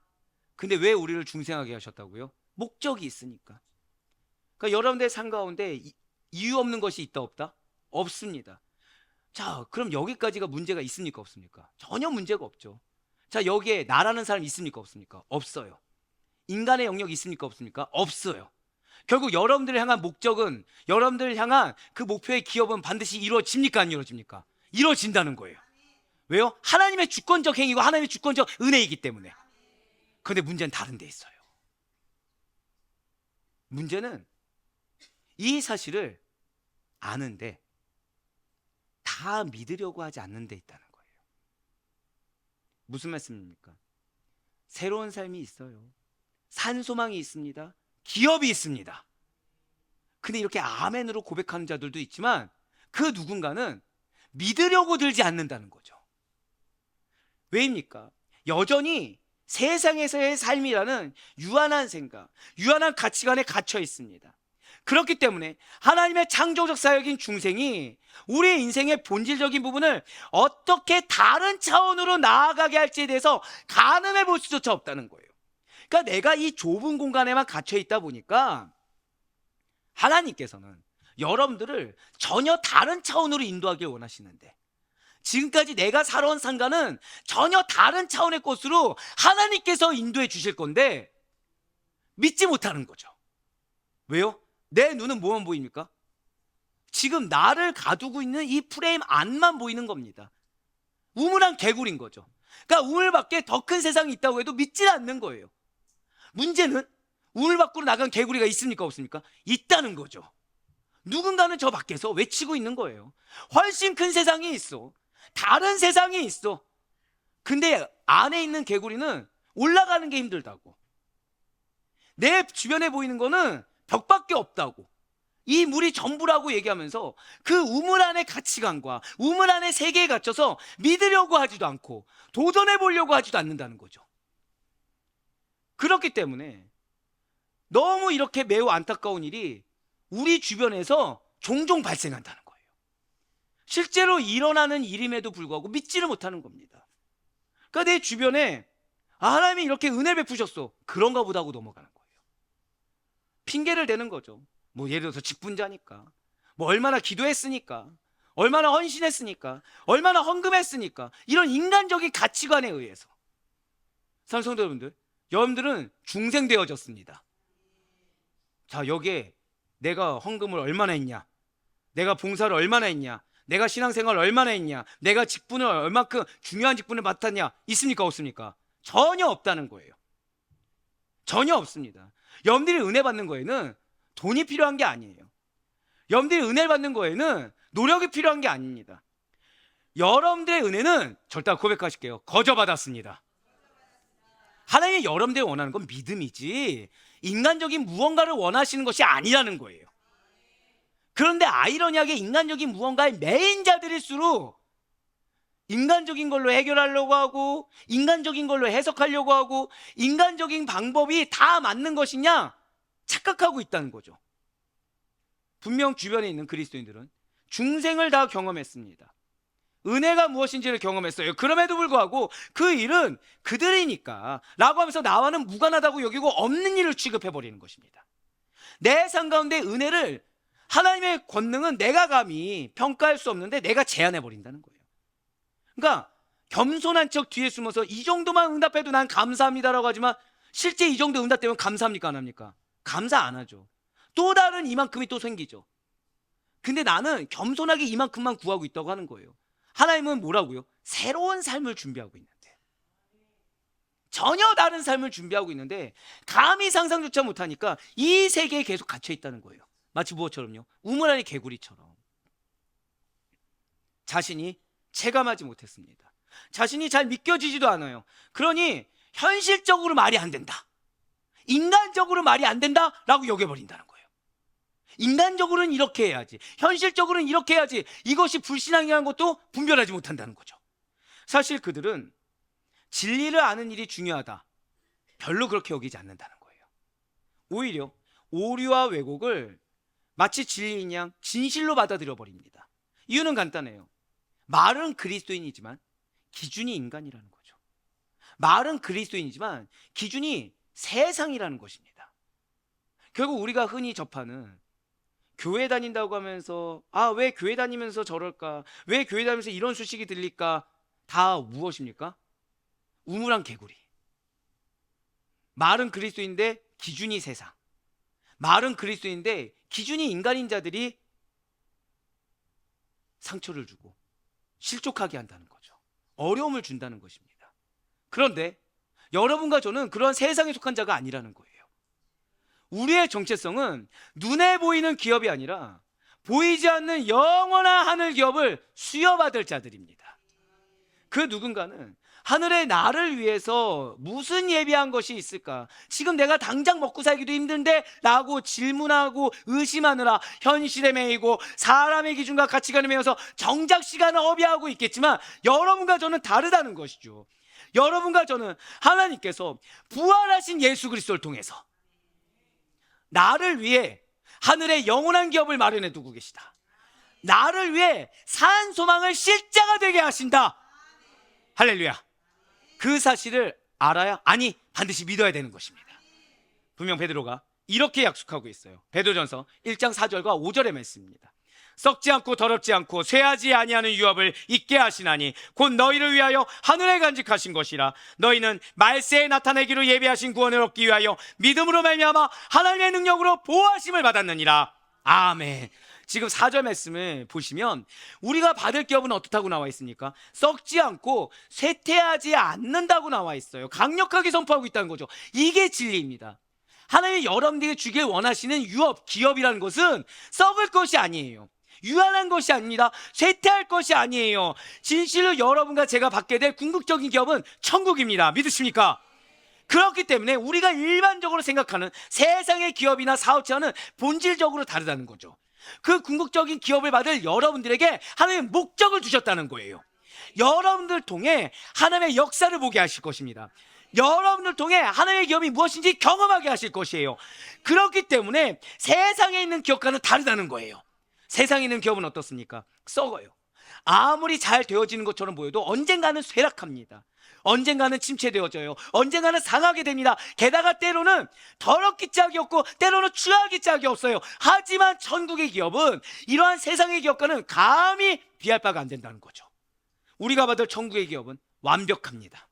근데 왜 우리를 중생하게 하셨다고요? 목적이 있으니까. 그러니까 여러분들의 삶 가운데 이유 없는 것이 있다 없다? 없습니다. 자, 그럼 여기까지가 문제가 있습니까 없습니까? 전혀 문제가 없죠. 자, 여기에 나라는 사람 있습니까 없습니까? 없어요. 인간의 영역이 있습니까 없습니까? 없어요. 결국 여러분들을 향한 목적은, 여러분들을 향한 그 목표의 기업은 반드시 이루어집니까 안 이루어집니까? 이루어진다는 거예요. 왜요? 하나님의 주권적 행위고 하나님의 주권적 은혜이기 때문에. 그런데 문제는 다른 데 있어요. 문제는 이 사실을 아는데 다 믿으려고 하지 않는 데 있다는 거예요. 무슨 말씀입니까? 새로운 삶이 있어요. 산 소망이 있습니다. 기업이 있습니다. 근데 이렇게 아멘으로 고백하는 자들도 있지만 그 누군가는 믿으려고 들지 않는다는 거죠. 왜입니까? 여전히 세상에서의 삶이라는 유한한 생각, 유한한 가치관에 갇혀 있습니다. 그렇기 때문에 하나님의 창조적 사역인 중생이 우리의 인생의 본질적인 부분을 어떻게 다른 차원으로 나아가게 할지에 대해서 가늠해 볼 수조차 없다는 거예요. 그러니까 내가 이 좁은 공간에만 갇혀 있다 보니까 하나님께서는 여러분들을 전혀 다른 차원으로 인도하길 원하시는데, 지금까지 내가 살아온 상가는 전혀 다른 차원의 곳으로 하나님께서 인도해 주실 건데 믿지 못하는 거죠. 왜요? 내 눈은 뭐만 보입니까? 지금 나를 가두고 있는 이 프레임 안만 보이는 겁니다. 우물한 개구리인 거죠. 그러니까 우물 밖에 더 큰 세상이 있다고 해도 믿지 않는 거예요. 문제는 우물 밖으로 나간 개구리가 있습니까 없습니까? 있다는 거죠. 누군가는 저 밖에서 외치고 있는 거예요. 훨씬 큰 세상이 있어. 다른 세상이 있어. 근데 안에 있는 개구리는 올라가는 게 힘들다고. 내 주변에 보이는 거는 벽밖에 없다고. 이 물이 전부라고 얘기하면서 그 우물 안의 가치관과 우물 안의 세계에 갇혀서 믿으려고 하지도 않고 도전해 보려고 하지도 않는다는 거죠. 그렇기 때문에 너무 이렇게 매우 안타까운 일이 우리 주변에서 종종 발생한다는 거예요. 실제로 일어나는 일임에도 불구하고 믿지를 못하는 겁니다. 그러니까 내 주변에 하나님이 이렇게 은혜를 베푸셨어, 그런가 보다 하고 넘어가는 거예요. 핑계를 대는 거죠. 뭐 예를 들어서 직분자니까, 뭐 얼마나 기도했으니까, 얼마나 헌신했으니까, 얼마나 헌금했으니까, 이런 인간적인 가치관에 의해서. 사랑하는 성도 여러분들, 여러분들은 중생되어졌습니다. 자, 여기에 내가 헌금을 얼마나 했냐, 내가 봉사를 얼마나 했냐, 내가 신앙생활을 얼마나 했냐, 내가 직분을 얼마큼 중요한 직분을 맡았냐, 있습니까 없습니까? 전혀 없다는 거예요. 전혀 없습니다. 여러분들이 은혜 받는 거에는 돈이 필요한 게 아니에요. 여러분들이 은혜를 받는 거에는 노력이 필요한 게 아닙니다. 여러분들의 은혜는 절대 고백하실게요, 거저 받았습니다. 하나님이 여러분들이 원하는 건 믿음이지 인간적인 무언가를 원하시는 것이 아니라는 거예요. 그런데 아이러니하게 인간적인 무언가의 메인자들일수록 인간적인 걸로 해결하려고 하고, 인간적인 걸로 해석하려고 하고, 인간적인 방법이 다 맞는 것이냐 착각하고 있다는 거죠. 분명 주변에 있는 그리스도인들은 중생을 다 경험했습니다. 은혜가 무엇인지를 경험했어요. 그럼에도 불구하고 그 일은 그들이니까 라고 하면서 나와는 무관하다고 여기고 없는 일을 취급해버리는 것입니다. 내 삶 가운데 은혜를, 하나님의 권능은 내가 감히 평가할 수 없는데 내가 제한해버린다는 거예요. 그러니까 겸손한 척 뒤에 숨어서 이 정도만 응답해도 난 감사합니다라고 하지만 실제 이 정도 응답되면 감사합니까 안 합니까? 감사 안 하죠. 또 다른 이만큼이 또 생기죠. 근데 나는 겸손하게 이만큼만 구하고 있다고 하는 거예요. 하나님은 뭐라고요? 새로운 삶을 준비하고 있는데, 전혀 다른 삶을 준비하고 있는데 감히 상상조차 못하니까 이 세계에 계속 갇혀 있다는 거예요. 마치 무엇처럼요? 우물 안의 개구리처럼. 자신이 체감하지 못했습니다. 자신이 잘 믿겨지지도 않아요. 그러니 현실적으로 말이 안 된다, 인간적으로 말이 안 된다 라고 여겨버린다는 거예요. 인간적으로는 이렇게 해야지, 현실적으로는 이렇게 해야지, 이것이 불신앙이라는 것도 분별하지 못한다는 거죠. 사실 그들은 진리를 아는 일이 중요하다, 별로 그렇게 여기지 않는다는 거예요. 오히려 오류와 왜곡을 마치 진리인 양 진실로 받아들여 버립니다. 이유는 간단해요. 말은 그리스도인이지만 기준이 인간이라는 거죠. 말은 그리스도인이지만 기준이 세상이라는 것입니다. 결국 우리가 흔히 접하는, 교회 다닌다고 하면서 왜 교회 다니면서 저럴까, 왜 교회 다니면서 이런 소식이 들릴까, 다 무엇입니까? 우물안 개구리. 말은 그리스도인데 기준이 세상, 말은 그리스도인데 기준이 인간인 자들이 상처를 주고 실족하게 한다는 거죠. 어려움을 준다는 것입니다. 그런데 여러분과 저는 그러한 세상에 속한 자가 아니라는 거예요. 우리의 정체성은 눈에 보이는 기업이 아니라 보이지 않는 영원한 하늘 기업을 수여받을 자들입니다. 그 누군가는 하늘의 나를 위해서 무슨 예비한 것이 있을까, 지금 내가 당장 먹고 살기도 힘든데 라고 질문하고 의심하느라 현실에 매이고 사람의 기준과 가치관에 매여서 정작 시간을 허비하고 있겠지만, 여러분과 저는 다르다는 것이죠. 여러분과 저는 하나님께서 부활하신 예수 그리스도를 통해서 나를 위해 하늘의 영원한 기업을 마련해 두고 계시다, 나를 위해 산 소망을 실자가 되게 하신다. 할렐루야. 그 사실을 알아야, 아니 반드시 믿어야 되는 것입니다. 분명 베드로가 이렇게 약속하고 있어요. 베드로전서 1장 4절과 5절의 말씀입니다. 썩지 않고 더럽지 않고 쇠하지 아니하는 유업을 잊게 하시나니 곧 너희를 위하여 하늘에 간직하신 것이라. 너희는 말세에 나타내기로 예비하신 구원을 얻기 위하여 믿음으로 말미암아 하나님의 능력으로 보호하심을 받았느니라. 아멘. 지금 4절 말씀을 보시면 우리가 받을 기업은 어떻다고 나와 있습니까? 썩지 않고 쇠퇴하지 않는다고 나와 있어요. 강력하게 선포하고 있다는 거죠. 이게 진리입니다. 하나님이 여러분들에게 주길 원하시는 유업, 기업이라는 것은 썩을 것이 아니에요. 유한한 것이 아닙니다. 쇠퇴할 것이 아니에요. 진실로 여러분과 제가 받게 될 궁극적인 기업은 천국입니다. 믿으십니까? 그렇기 때문에 우리가 일반적으로 생각하는 세상의 기업이나 사업체와는 본질적으로 다르다는 거죠. 그 궁극적인 기업을 받을 여러분들에게 하나님의 목적을 주셨다는 거예요. 여러분들 통해 하나님의 역사를 보게 하실 것입니다. 여러분들 통해 하나님의 기업이 무엇인지 경험하게 하실 것이에요. 그렇기 때문에 세상에 있는 기업과는 다르다는 거예요. 세상에 있는 기업은 어떻습니까? 썩어요. 아무리 잘 되어지는 것처럼 보여도 언젠가는 쇠락합니다. 언젠가는 침체되어져요. 언젠가는 상하게 됩니다. 게다가 때로는 더럽기 짝이 없고 때로는 추하기 짝이 없어요. 하지만 천국의 기업은 이러한 세상의 기업과는 감히 비할 바가 안 된다는 거죠. 우리가 받을 천국의 기업은 완벽합니다.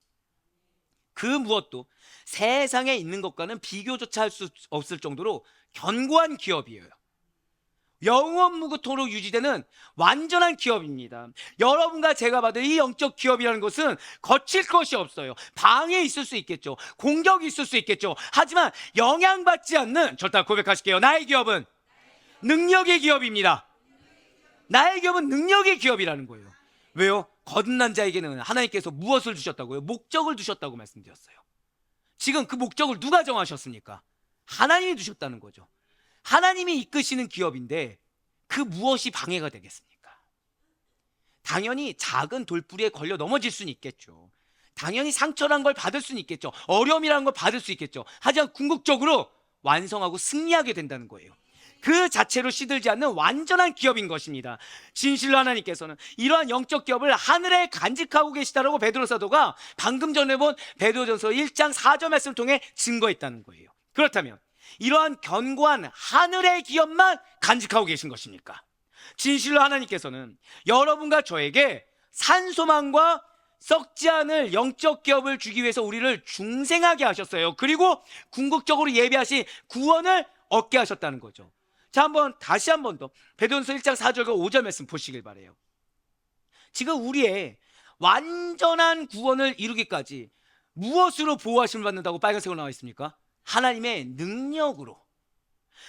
그 무엇도 세상에 있는 것과는 비교조차 할 수 없을 정도로 견고한 기업이에요. 영원무궁토록 유지되는 완전한 기업입니다. 여러분과 제가 받을 이 영적 기업이라는 것은 거칠 것이 없어요. 방해 있을 수 있겠죠. 공격이 있을 수 있겠죠. 하지만 영향받지 않는, 절대 고백하실게요. 나의 기업은 능력의 기업입니다. 나의 기업은 능력의 기업이라는 거예요. 왜요? 거듭난 자에게는 하나님께서 무엇을 주셨다고요? 목적을 주셨다고 말씀드렸어요. 지금 그 목적을 누가 정하셨습니까? 하나님이 주셨다는 거죠. 하나님이 이끄시는 기업인데 그 무엇이 방해가 되겠습니까? 당연히 작은 돌부리에 걸려 넘어질 수는 있겠죠. 당연히 상처란 걸 받을 수는 있겠죠. 어려움이라는 걸 받을 수 있겠죠. 하지만 궁극적으로 완성하고 승리하게 된다는 거예요. 그 자체로 시들지 않는 완전한 기업인 것입니다. 진실로 하나님께서는 이러한 영적 기업을 하늘에 간직하고 계시다라고 베드로 사도가 방금 전에 본 베드로전서 1장 4절 말씀을 통해 증거했다는 거예요. 그렇다면 이러한 견고한 하늘의 기업만 간직하고 계신 것입니까? 진실로 하나님께서는 여러분과 저에게 산소망과 썩지 않을 영적 기업을 주기 위해서 우리를 중생하게 하셨어요. 그리고 궁극적으로 예비하신 구원을 얻게 하셨다는 거죠. 자, 다시 한 번 더 베드로전서 1장 4절과 5절 말씀 보시길 바라요. 지금 우리의 완전한 구원을 이루기까지 무엇으로 보호하심을 받는다고 빨간색으로 나와 있습니까? 하나님의 능력으로.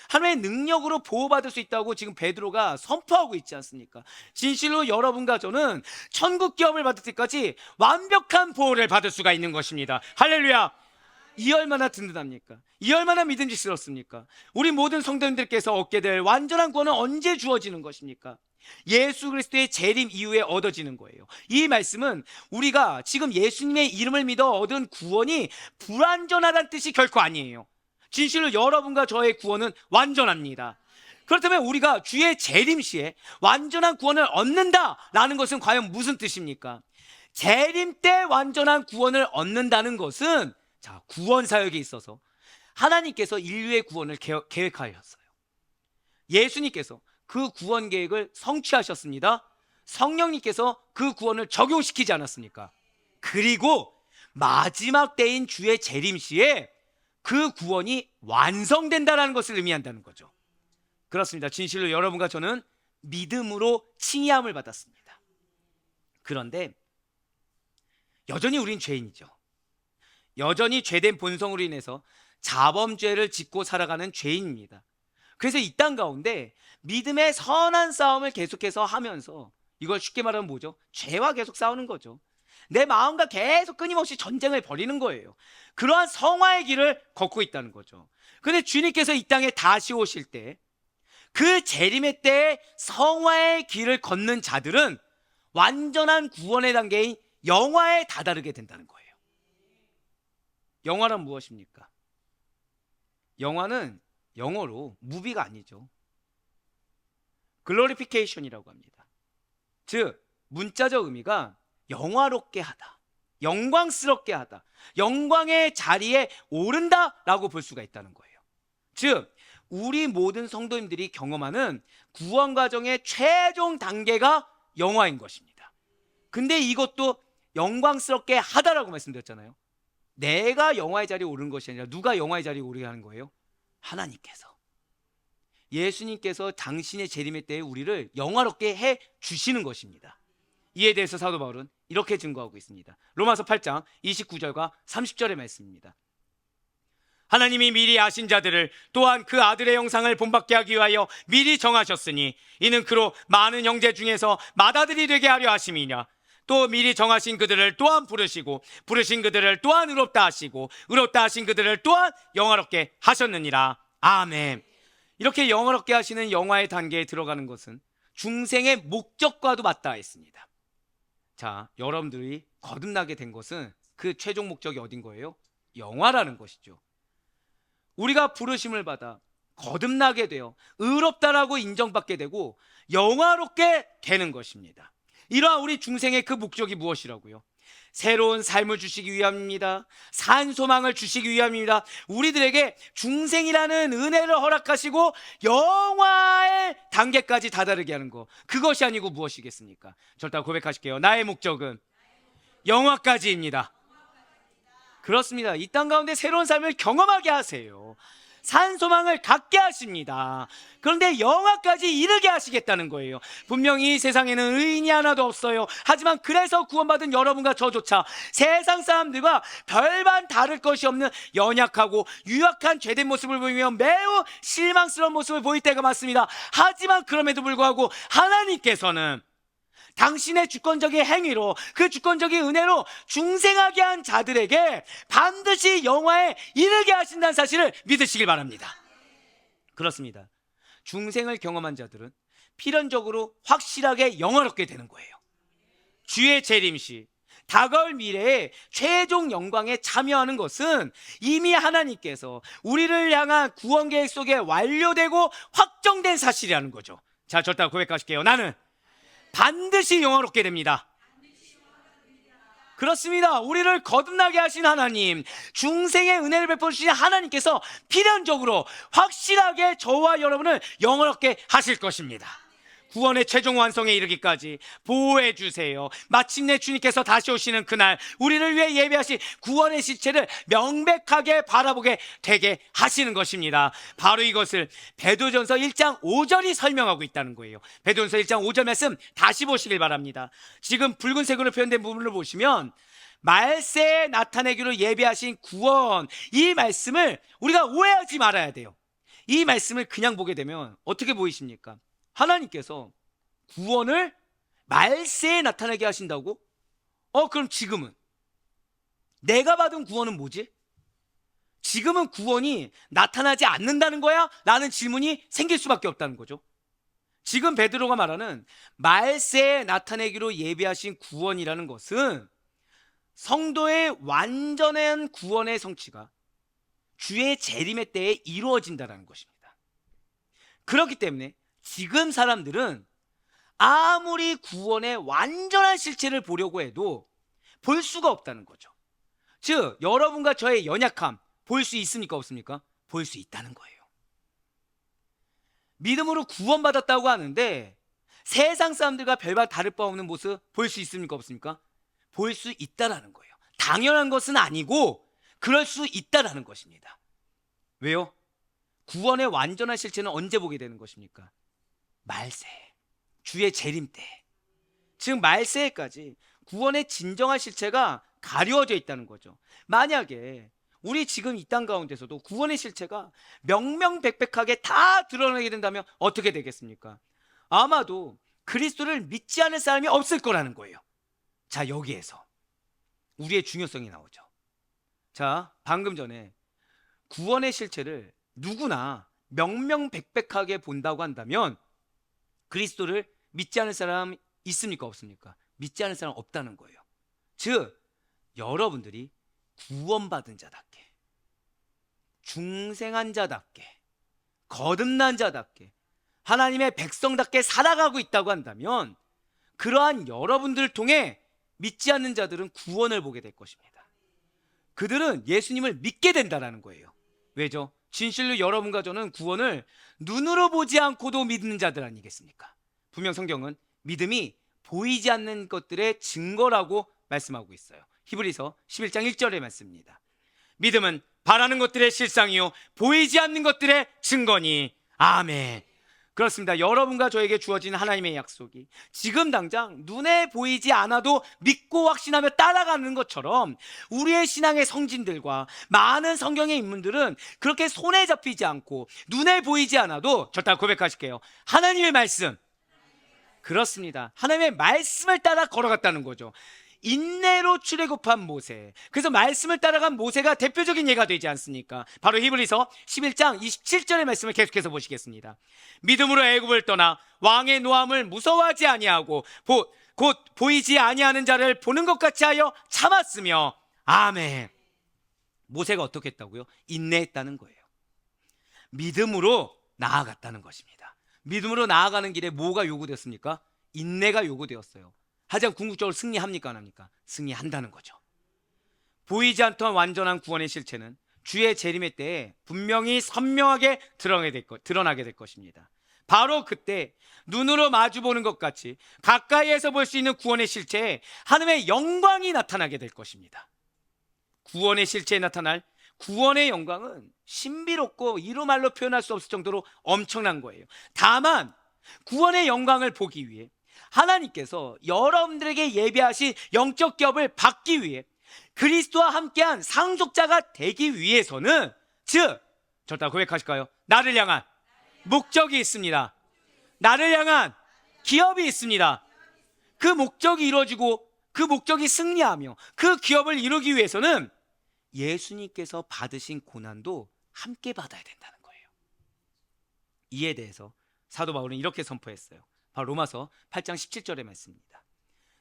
하나님의 능력으로 보호받을 수 있다고 지금 베드로가 선포하고 있지 않습니까? 진실로 여러분과 저는 천국 기업을 받을 때까지 완벽한 보호를 받을 수가 있는 것입니다. 할렐루야. 이 얼마나 든든합니까? 이 얼마나 믿음직스럽습니까? 우리 모든 성도님들께서 얻게 될 완전한 구원은 언제 주어지는 것입니까? 예수 그리스도의 재림 이후에 얻어지는 거예요. 이 말씀은 우리가 지금 예수님의 이름을 믿어 얻은 구원이 불완전하다는 뜻이 결코 아니에요. 진실로 여러분과 저의 구원은 완전합니다. 그렇다면 우리가 주의 재림 시에 완전한 구원을 얻는다라는 것은 과연 무슨 뜻입니까? 재림 때 완전한 구원을 얻는다는 것은, 자, 구원 사역에 있어서 하나님께서 인류의 구원을 계획하셨어요. 예수님께서 그 구원 계획을 성취하셨습니다. 성령님께서 그 구원을 적용시키지 않았습니까? 그리고 마지막 때인 주의 재림 시에 그 구원이 완성된다는 것을 의미한다는 거죠. 그렇습니다. 진실로 여러분과 저는 믿음으로 칭의함을 받았습니다. 그런데 여전히 우린 죄인이죠. 여전히 죄된 본성으로 인해서 자범죄를 짓고 살아가는 죄인입니다. 그래서 이 땅 가운데 믿음의 선한 싸움을 계속해서 하면서, 이걸 쉽게 말하면 뭐죠? 죄와 계속 싸우는 거죠. 내 마음과 계속 끊임없이 전쟁을 벌이는 거예요. 그러한 성화의 길을 걷고 있다는 거죠. 그런데 주님께서 이 땅에 다시 오실 때, 그 재림의 때에 성화의 길을 걷는 자들은 완전한 구원의 단계인 영화에 다다르게 된다는 거예요. 영화란 무엇입니까? 영화는 영어로 무비가 아니죠. 글로리피케이션이라고 합니다. 즉, 문자적 의미가 영화롭게 하다, 영광스럽게 하다, 영광의 자리에 오른다라고 볼 수가 있다는 거예요. 즉, 우리 모든 성도님들이 경험하는 구원 과정의 최종 단계가 영화인 것입니다. 근데 이것도 영광스럽게 하다라고 말씀드렸잖아요. 내가 영화의 자리에 오른 것이 아니라 누가 영화의 자리에 오르게 하는 거예요? 하나님께서. 예수님께서 당신의 재림의 때에 우리를 영화롭게 해 주시는 것입니다. 이에 대해서 사도 바울은 이렇게 증거하고 있습니다. 로마서 8장 29절과 30절의 말씀입니다. 하나님이 미리 아신 자들을 또한 그 아들의 형상을 본받게 하기 위하여 미리 정하셨으니 이는 그로 많은 형제 중에서 맏아들이 되게 하려 하심이냐. 또 미리 정하신 그들을 또한 부르시고 부르신 그들을 또한 의롭다 하시고 의롭다 하신 그들을 또한 영화롭게 하셨느니라. 아멘. 이렇게 영화롭게 하시는 영화의 단계에 들어가는 것은 중생의 목적과도 맞닿아 있습니다. 자, 여러분들이 거듭나게 된 것은 그 최종 목적이 어딘 거예요? 영화라는 것이죠. 우리가 부르심을 받아 거듭나게 되어 의롭다라고 인정받게 되고 영화롭게 되는 것입니다. 이러한 우리 중생의 그 목적이 무엇이라고요? 새로운 삶을 주시기 위함입니다. 산 소망을 주시기 위함입니다. 우리들에게 중생이라는 은혜를 허락하시고 영화의 단계까지 다다르게 하는 거, 그것이 아니고 무엇이겠습니까? 절대 고백하실게요. 나의 목적은 영화까지입니다. 그렇습니다. 이 땅 가운데 새로운 삶을 경험하게 하세요. 산 소망을 갖게 하십니다. 그런데 영화까지 이르게 하시겠다는 거예요. 분명히 이 세상에는 의인이 하나도 없어요. 하지만 그래서 구원받은 여러분과 저조차 세상 사람들과 별반 다를 것이 없는 연약하고 유약한 죄된 모습을 보이며 매우 실망스러운 모습을 보일 때가 많습니다. 하지만 그럼에도 불구하고 하나님께서는 당신의 주권적인 행위로, 그 주권적인 은혜로 중생하게 한 자들에게 반드시 영화에 이르게 하신다는 사실을 믿으시길 바랍니다. 그렇습니다. 중생을 경험한 자들은 필연적으로 확실하게 영화롭게 되는 거예요. 주의 재림시, 다가올 미래의 최종 영광에 참여하는 것은 이미 하나님께서 우리를 향한 구원 계획 속에 완료되고 확정된 사실이라는 거죠. 자, 절대 고백하실게요. 나는 반드시 영화롭게 됩니다. 그렇습니다. 우리를 거듭나게 하신 하나님, 중생의 은혜를 베풀어 주신 하나님께서 필연적으로 확실하게 저와 여러분을 영화롭게 하실 것입니다. 구원의 최종 완성에 이르기까지 보호해 주세요. 마침내 주님께서 다시 오시는 그날 우리를 위해 예배하신 구원의 실체를 명백하게 바라보게 되게 하시는 것입니다. 바로 이것을 베드로전서 1장 5절이 설명하고 있다는 거예요. 베드로전서 1장 5절 말씀 다시 보시길 바랍니다. 지금 붉은색으로 표현된 부분을 보시면 말세에 나타내기로 예배하신 구원, 이 말씀을 우리가 오해하지 말아야 돼요. 이 말씀을 그냥 보게 되면 어떻게 보이십니까? 하나님께서 구원을 말세에 나타나게 하신다고? 그럼 지금은? 내가 받은 구원은 뭐지? 지금은 구원이 나타나지 않는다는 거야? 라는 질문이 생길 수밖에 없다는 거죠. 지금 베드로가 말하는 말세에 나타내기로 예비하신 구원이라는 것은 성도의 완전한 구원의 성취가 주의 재림의 때에 이루어진다는 것입니다. 그렇기 때문에 지금 사람들은 아무리 구원의 완전한 실체를 보려고 해도 볼 수가 없다는 거죠. 즉 여러분과 저의 연약함 볼 수 있습니까? 없습니까? 볼 수 있다는 거예요. 믿음으로 구원받았다고 하는데 세상 사람들과 별반 다를 바 없는 모습 볼 수 있습니까? 없습니까? 볼 수 있다라는 거예요. 당연한 것은 아니고 그럴 수 있다라는 것입니다. 왜요? 구원의 완전한 실체는 언제 보게 되는 것입니까? 말세, 주의 재림 때. 즉 말세까지 구원의 진정한 실체가 가려져 있다는 거죠. 만약에 우리 지금 이 땅 가운데서도 구원의 실체가 명명백백하게 다 드러나게 된다면 어떻게 되겠습니까? 아마도 그리스도를 믿지 않을 사람이 없을 거라는 거예요. 자, 여기에서 우리의 중요성이 나오죠. 자, 방금 전에 구원의 실체를 누구나 명명백백하게 본다고 한다면 그리스도를 믿지 않을 사람 있습니까? 없습니까? 믿지 않을 사람 없다는 거예요. 즉 여러분들이 구원받은 자답게, 중생한 자답게, 거듭난 자답게, 하나님의 백성답게 살아가고 있다고 한다면 그러한 여러분들을 통해 믿지 않는 자들은 구원을 보게 될 것입니다. 그들은 예수님을 믿게 된다는 거예요. 왜죠? 진실로 여러분과 저는 구원을 눈으로 보지 않고도 믿는 자들 아니겠습니까? 분명 성경은 믿음이 보이지 않는 것들의 증거라고 말씀하고 있어요. 히브리서 11장 1절의 말씀입니다. 믿음은 바라는 것들의 실상이요 보이지 않는 것들의 증거니. 아멘. 그렇습니다. 여러분과 저에게 주어진 하나님의 약속이 지금 당장 눈에 보이지 않아도 믿고 확신하며 따라가는 것처럼 우리의 신앙의 성진들과 많은 성경의 인물들은 그렇게 손에 잡히지 않고 눈에 보이지 않아도 절대 고백하실게요. 하나님의 말씀. 그렇습니다. 하나님의 말씀을 따라 걸어갔다는 거죠. 인내로 출애굽한 모세. 그래서 말씀을 따라간 모세가 대표적인 예가 되지 않습니까? 바로 히브리서 11장 27절의 말씀을 계속해서 보시겠습니다. 믿음으로 애굽을 떠나 왕의 노함을 무서워하지 아니하고 곧 보이지 아니하는 자를 보는 것 같이 하여 참았으며. 아멘. 모세가 어떻게 했다고요? 인내했다는 거예요. 믿음으로 나아갔다는 것입니다. 믿음으로 나아가는 길에 뭐가 요구되었습니까? 인내가 요구되었어요. 하지만 궁극적으로 승리합니까 안 합니까? 승리한다는 거죠. 보이지 않던 완전한 구원의 실체는 주의 재림의 때에 분명히 선명하게 드러나게 될 것입니다. 바로 그때 눈으로 마주보는 것 같이 가까이에서 볼 수 있는 구원의 실체에 하나님의 영광이 나타나게 될 것입니다. 구원의 실체에 나타날 구원의 영광은 신비롭고 이루 말로 표현할 수 없을 정도로 엄청난 거예요. 다만 구원의 영광을 보기 위해 하나님께서 여러분들에게 예비하신 영적 기업을 받기 위해 그리스도와 함께한 상속자가 되기 위해서는, 즉 저다 고백하실까요? 나를 향한 목적이 있습니다. 나를 향한 기업이 있습니다. 그 목적이 이루어지고 그 목적이 승리하며 그 기업을 이루기 위해서는 예수님께서 받으신 고난도 함께 받아야 된다는 거예요. 이에 대해서 사도 바울은 이렇게 선포했어요. 바로 로마서 8장 17절의 말씀입니다.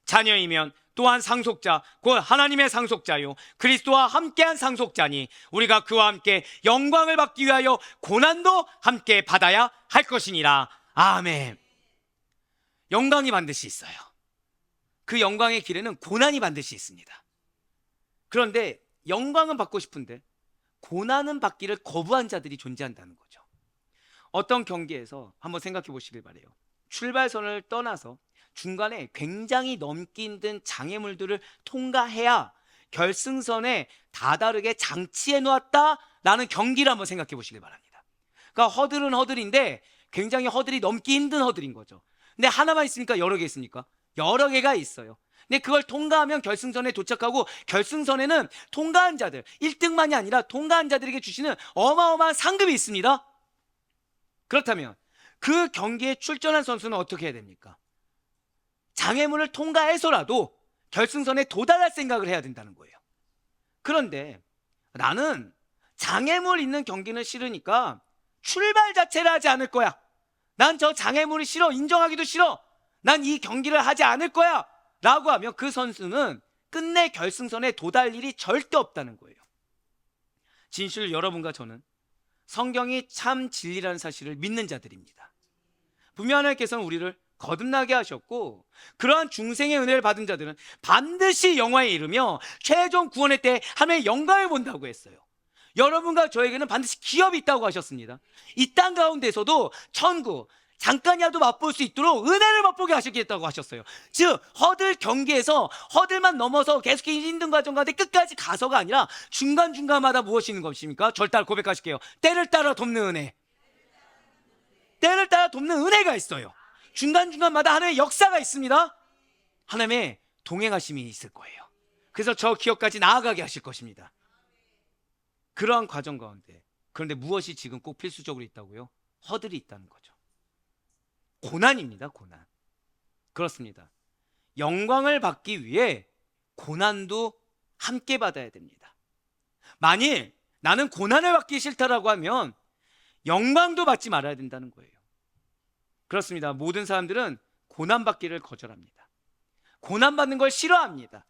자녀이면 또한 상속자 곧 하나님의 상속자요 그리스도와 함께한 상속자니 우리가 그와 함께 영광을 받기 위하여 고난도 함께 받아야 할 것이니라. 아멘. 영광이 반드시 있어요. 그 영광의 길에는 고난이 반드시 있습니다. 그런데 영광은 받고 싶은데 고난은 받기를 거부한 자들이 존재한다는 거죠. 어떤 경기에서 한번 생각해 보시길 바래요. 출발선을 떠나서 중간에 굉장히 넘기 힘든 장애물들을 통과해야 결승선에 다다르게 장치해 놓았다라는 경기를 한번 생각해 보시길 바랍니다. 그러니까 허들은 허들인데 굉장히 허들이 넘기 힘든 허들인 거죠. 근데 하나만 있습니까? 여러 개 있습니까? 여러 개가 있어요. 근데 그걸 통과하면 결승선에 도착하고, 결승선에는 통과한 자들, 1등만이 아니라 통과한 자들에게 주시는 어마어마한 상금이 있습니다. 그렇다면 그 경기에 출전한 선수는 어떻게 해야 됩니까? 장애물을 통과해서라도 결승선에 도달할 생각을 해야 된다는 거예요. 그런데 나는 장애물 있는 경기는 싫으니까 출발 자체를 하지 않을 거야. 난 저 장애물이 싫어. 인정하기도 싫어. 난 이 경기를 하지 않을 거야 라고 하면 그 선수는 끝내 결승선에 도달할 일이 절대 없다는 거예요. 진실, 여러분과 저는 성경이 참 진리라는 사실을 믿는 자들입니다. 분명 하나님께서는 우리를 거듭나게 하셨고, 그러한 중생의 은혜를 받은 자들은 반드시 영화에 이르며 최종 구원의 때 하나님의 영광을 본다고 했어요. 여러분과 저에게는 반드시 기업이 있다고 하셨습니다. 이 땅 가운데서도 천국 잠깐이라도 맛볼 수 있도록 은혜를 맛보게 하시겠다고 하셨어요. 즉 허들 경기에서 허들만 넘어서 계속 힘든 과정 가운데 끝까지 가서가 아니라 중간중간마다 무엇이 있는 것입니까? 절대 고백하실게요. 때를 따라 돕는 은혜. 때를 따라 돕는 은혜가 있어요. 중간중간마다 하나님의 역사가 있습니다. 하나님의 동행하심이 있을 거예요. 그래서 저 기업까지 나아가게 하실 것입니다. 그러한 과정 가운데, 그런데 무엇이 지금 꼭 필수적으로 있다고요? 허들이 있다는 거죠. 고난입니다. 고난. 그렇습니다. 영광을 받기 위해 고난도 함께 받아야 됩니다. 만일 나는 고난을 받기 싫다라고 하면 영광도 받지 말아야 된다는 거예요. 그렇습니다. 모든 사람들은 고난받기를 거절합니다. 고난받는 걸 싫어합니다.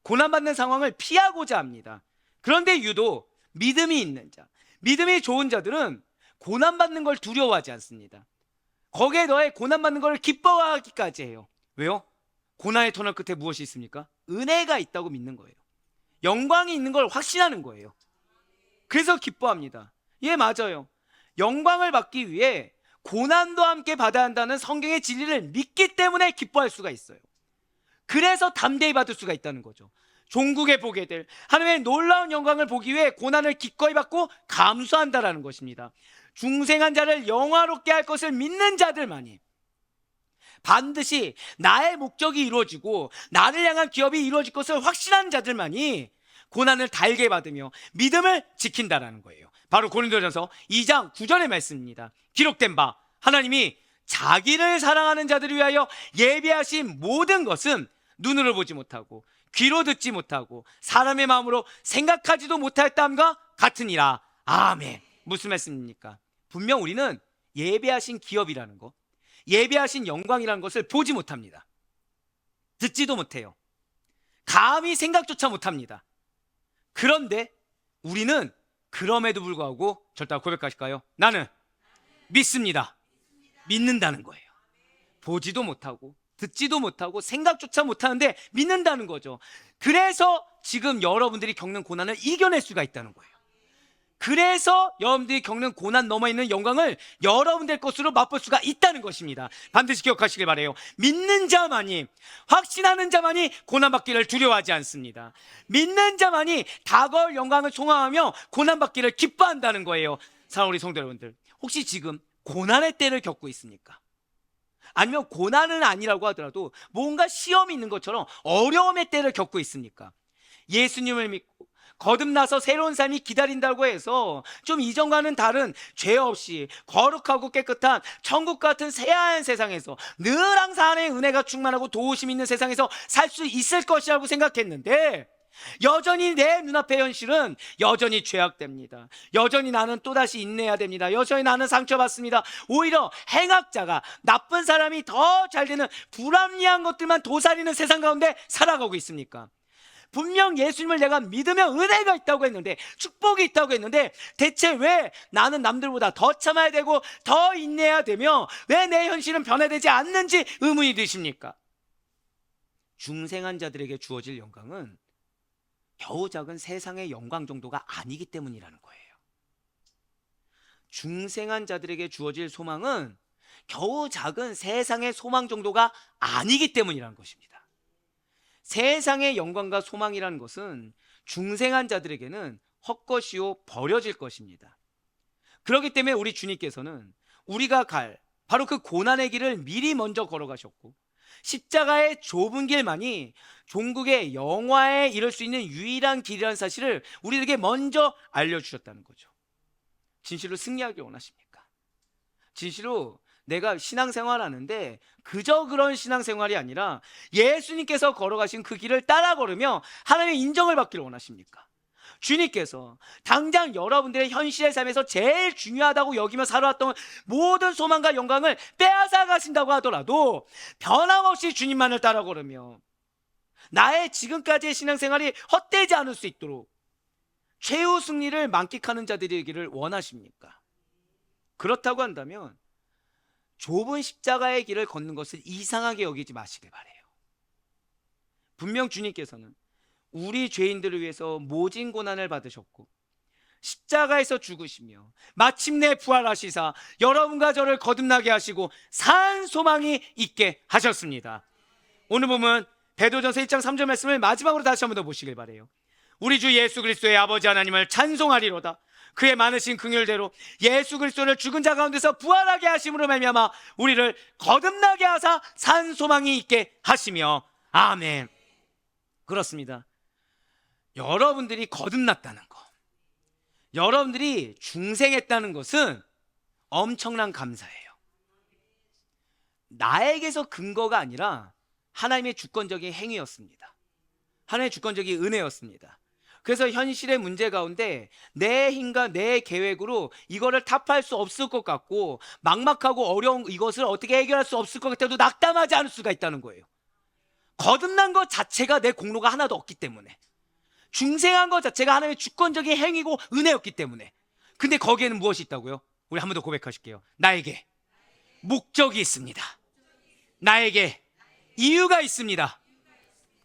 고난받는 상황을 피하고자 합니다. 그런데 유독 믿음이 있는 자, 믿음이 좋은 자들은 고난받는 걸 두려워하지 않습니다. 거기에 더해 고난받는 걸 기뻐하기까지 해요. 왜요? 고난의 터널 끝에 무엇이 있습니까? 은혜가 있다고 믿는 거예요. 영광이 있는 걸 확신하는 거예요. 그래서 기뻐합니다. 예, 맞아요. 영광을 받기 위해 고난도 함께 받아야 한다는 성경의 진리를 믿기 때문에 기뻐할 수가 있어요. 그래서 담대히 받을 수가 있다는 거죠. 종국에 보게 될 하나님의 놀라운 영광을 보기 위해 고난을 기꺼이 받고 감수한다라는 것입니다. 중생한 자를 영화롭게 할 것을 믿는 자들만이, 반드시 나의 목적이 이루어지고 나를 향한 기업이 이루어질 것을 확신하는 자들만이 고난을 달게 받으며 믿음을 지킨다라는 거예요. 바로 고린도전서 2장 9절의 말씀입니다. 기록된 바 하나님이 자기를 사랑하는 자들을 위하여 예비하신 모든 것은 눈으로 보지 못하고 귀로 듣지 못하고 사람의 마음으로 생각하지도 못하였다함과 같으니라. 아멘. 무슨 말씀입니까? 분명 우리는 예배하신 기업이라는 것, 예배하신 영광이라는 것을 보지 못합니다. 듣지도 못해요. 감히 생각조차 못합니다. 그런데 우리는 그럼에도 불구하고 절대 고백하실까요? 나는 믿습니다. 믿는다는 거예요. 보지도 못하고 듣지도 못하고 생각조차 못하는데 믿는다는 거죠. 그래서 지금 여러분들이 겪는 고난을 이겨낼 수가 있다는 거예요. 그래서 여러분들이 겪는 고난 넘어 있는 영광을 여러분들 것으로 맛볼 수가 있다는 것입니다. 반드시 기억하시길 바라요. 믿는 자만이, 확신하는 자만이 고난받기를 두려워하지 않습니다. 믿는 자만이 다가올 영광을 소망하며 고난받기를 기뻐한다는 거예요. 사랑하는 우리 성도 여러분들, 혹시 지금 고난의 때를 겪고 있습니까? 아니면 고난은 아니라고 하더라도 뭔가 시험이 있는 것처럼 어려움의 때를 겪고 있습니까? 예수님을 믿고 거듭나서 새로운 삶이 기다린다고 해서 좀 이전과는 다른 죄 없이 거룩하고 깨끗한 천국 같은 새하얀 세상에서 늘 항상 하나님의 은혜가 충만하고 도우심 있는 세상에서 살 수 있을 것이라고 생각했는데, 여전히 내 눈앞의 현실은 여전히 죄악됩니다. 여전히 나는 또다시 인내해야 됩니다. 여전히 나는 상처받습니다. 오히려 행악자가, 나쁜 사람이 더 잘 되는 불합리한 것들만 도사리는 세상 가운데 살아가고 있습니까? 분명 예수님을 내가 믿으면 은혜가 있다고 했는데, 축복이 있다고 했는데, 대체 왜 나는 남들보다 더 참아야 되고 더 인내해야 되며 왜 내 현실은 변화되지 않는지 의문이 드십니까? 중생한 자들에게 주어질 영광은 겨우 작은 세상의 영광 정도가 아니기 때문이라는 거예요. 중생한 자들에게 주어질 소망은 겨우 작은 세상의 소망 정도가 아니기 때문이라는 것입니다. 세상의 영광과 소망이라는 것은 중생한 자들에게는 헛것이요 버려질 것입니다. 그렇기 때문에 우리 주님께서는 우리가 갈 바로 그 고난의 길을 미리 먼저 걸어가셨고, 십자가의 좁은 길만이 종국의 영화에 이를 수 있는 유일한 길이라는 사실을 우리에게 먼저 알려주셨다는 거죠. 진실로 승리하길 원하십니까? 진실로 내가 신앙생활 하는데 그저 그런 신앙생활이 아니라 예수님께서 걸어가신 그 길을 따라 걸으며 하나님의 인정을 받기를 원하십니까? 주님께서 당장 여러분들의 현실의 삶에서 제일 중요하다고 여기며 살아왔던 모든 소망과 영광을 빼앗아 가신다고 하더라도 변함없이 주님만을 따라 걸으며 나의 지금까지의 신앙생활이 헛되지 않을 수 있도록 최후 승리를 만끽하는 자들이기를 원하십니까? 그렇다고 한다면 좁은 십자가의 길을 걷는 것을 이상하게 여기지 마시길 바라요. 분명 주님께서는 우리 죄인들을 위해서 모진 고난을 받으셨고 십자가에서 죽으시며 마침내 부활하시사 여러분과 저를 거듭나게 하시고 산 소망이 있게 하셨습니다. 오늘 보면 베드로전서 1장 3절 말씀을 마지막으로 다시 한번 더 보시길 바라요. 우리 주 예수 그리스도의 아버지 하나님을 찬송하리로다. 그의 많으신 긍휼대로 예수 그리스도를 죽은 자 가운데서 부활하게 하심으로 말미암아 우리를 거듭나게 하사 산 소망이 있게 하시며. 아멘. 그렇습니다. 여러분들이 거듭났다는 것, 여러분들이 중생했다는 것은 엄청난 감사예요. 나에게서 근거가 아니라 하나님의 주권적인 행위였습니다. 하나님의 주권적인 은혜였습니다. 그래서 현실의 문제 가운데 내 힘과 내 계획으로 이거를 타파할 수 없을 것 같고 막막하고 어려운 이것을 어떻게 해결할 수 없을 것 같아도 낙담하지 않을 수가 있다는 거예요. 거듭난 것 자체가 내 공로가 하나도 없기 때문에, 중생한 것 자체가 하나님의 주권적인 행위고 은혜였기 때문에. 근데 거기에는 무엇이 있다고요? 우리 한 번 더 고백하실게요. 나에게 목적이 있습니다. 나에게 이유가 있습니다.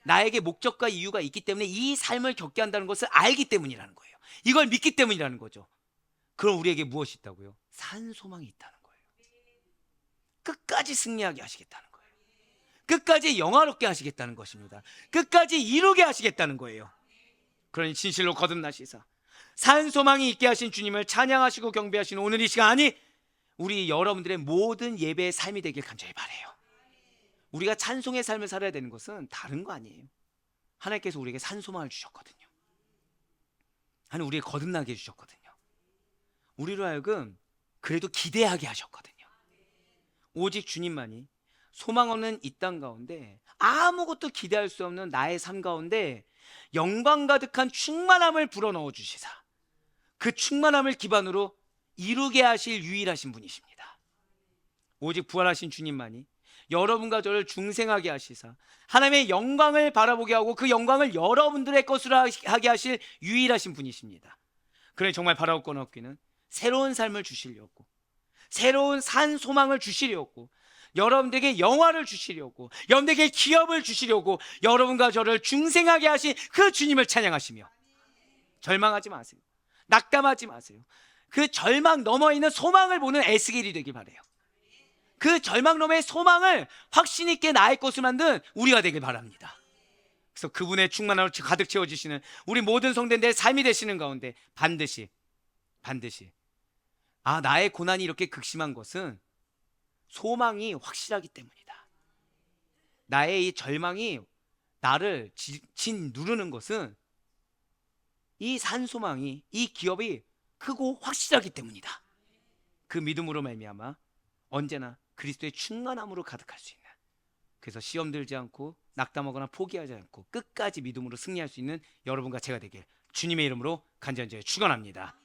나에게 목적과 이유가 있기 때문에 이 삶을 겪게 한다는 것을 알기 때문이라는 거예요. 이걸 믿기 때문이라는 거죠. 그럼 우리에게 무엇이 있다고요? 산 소망이 있다는 거예요. 끝까지 승리하게 하시겠다는 거예요. 끝까지 영화롭게 하시겠다는 것입니다. 끝까지 이루게 하시겠다는 거예요. 그러니 진실로 거듭나시사 산 소망이 있게 하신 주님을 찬양하시고 경배하시는 오늘 이 시간이 우리 여러분들의 모든 예배의 삶이 되길 간절히 바라요. 우리가 찬송의 삶을 살아야 되는 것은 다른 거 아니에요. 하나님께서 우리에게 산 소망을 주셨거든요. 하나님 우리에게 거듭나게 해주셨거든요. 우리로 하여금 그래도 기대하게 하셨거든요. 오직 주님만이 소망 없는 이 땅 가운데 아무것도 기대할 수 없는 나의 삶 가운데 영광 가득한 충만함을 불어넣어 주시사 그 충만함을 기반으로 이루게 하실 유일하신 분이십니다. 오직 부활하신 주님만이 여러분과 저를 중생하게 하시사 하나님의 영광을 바라보게 하고 그 영광을 여러분들의 것으로 하게 하실 유일하신 분이십니다. 그러니 정말 바라올 건 없기는 새로운 삶을 주시려고, 새로운 산 소망을 주시려고, 여러분들에게 영화를 주시려고, 여러분들에게 기업을 주시려고 여러분과 저를 중생하게 하신 그 주님을 찬양하시며 절망하지 마세요. 낙담하지 마세요. 그 절망 너머에 있는 소망을 보는 에스겔이 되길 바라요. 그 절망 너머의 소망을 확신 있게 나의 것을 만든 우리가 되길 바랍니다. 그래서 그분의 충만함을 가득 채워주시는 우리 모든 성도들의 삶이 되시는 가운데 반드시 나의 고난이 이렇게 극심한 것은 소망이 확실하기 때문이다. 나의 이 절망이 나를 짓누르는 것은 이 산소망이, 이 기업이 크고 확실하기 때문이다. 그 믿음으로 말미암아 언제나 그리스도의 충만함으로 가득할 수 있는, 그래서 시험 들지 않고 낙담하거나 포기하지 않고 끝까지 믿음으로 승리할 수 있는 여러분과 제가 되길 주님의 이름으로 간절히 축원합니다.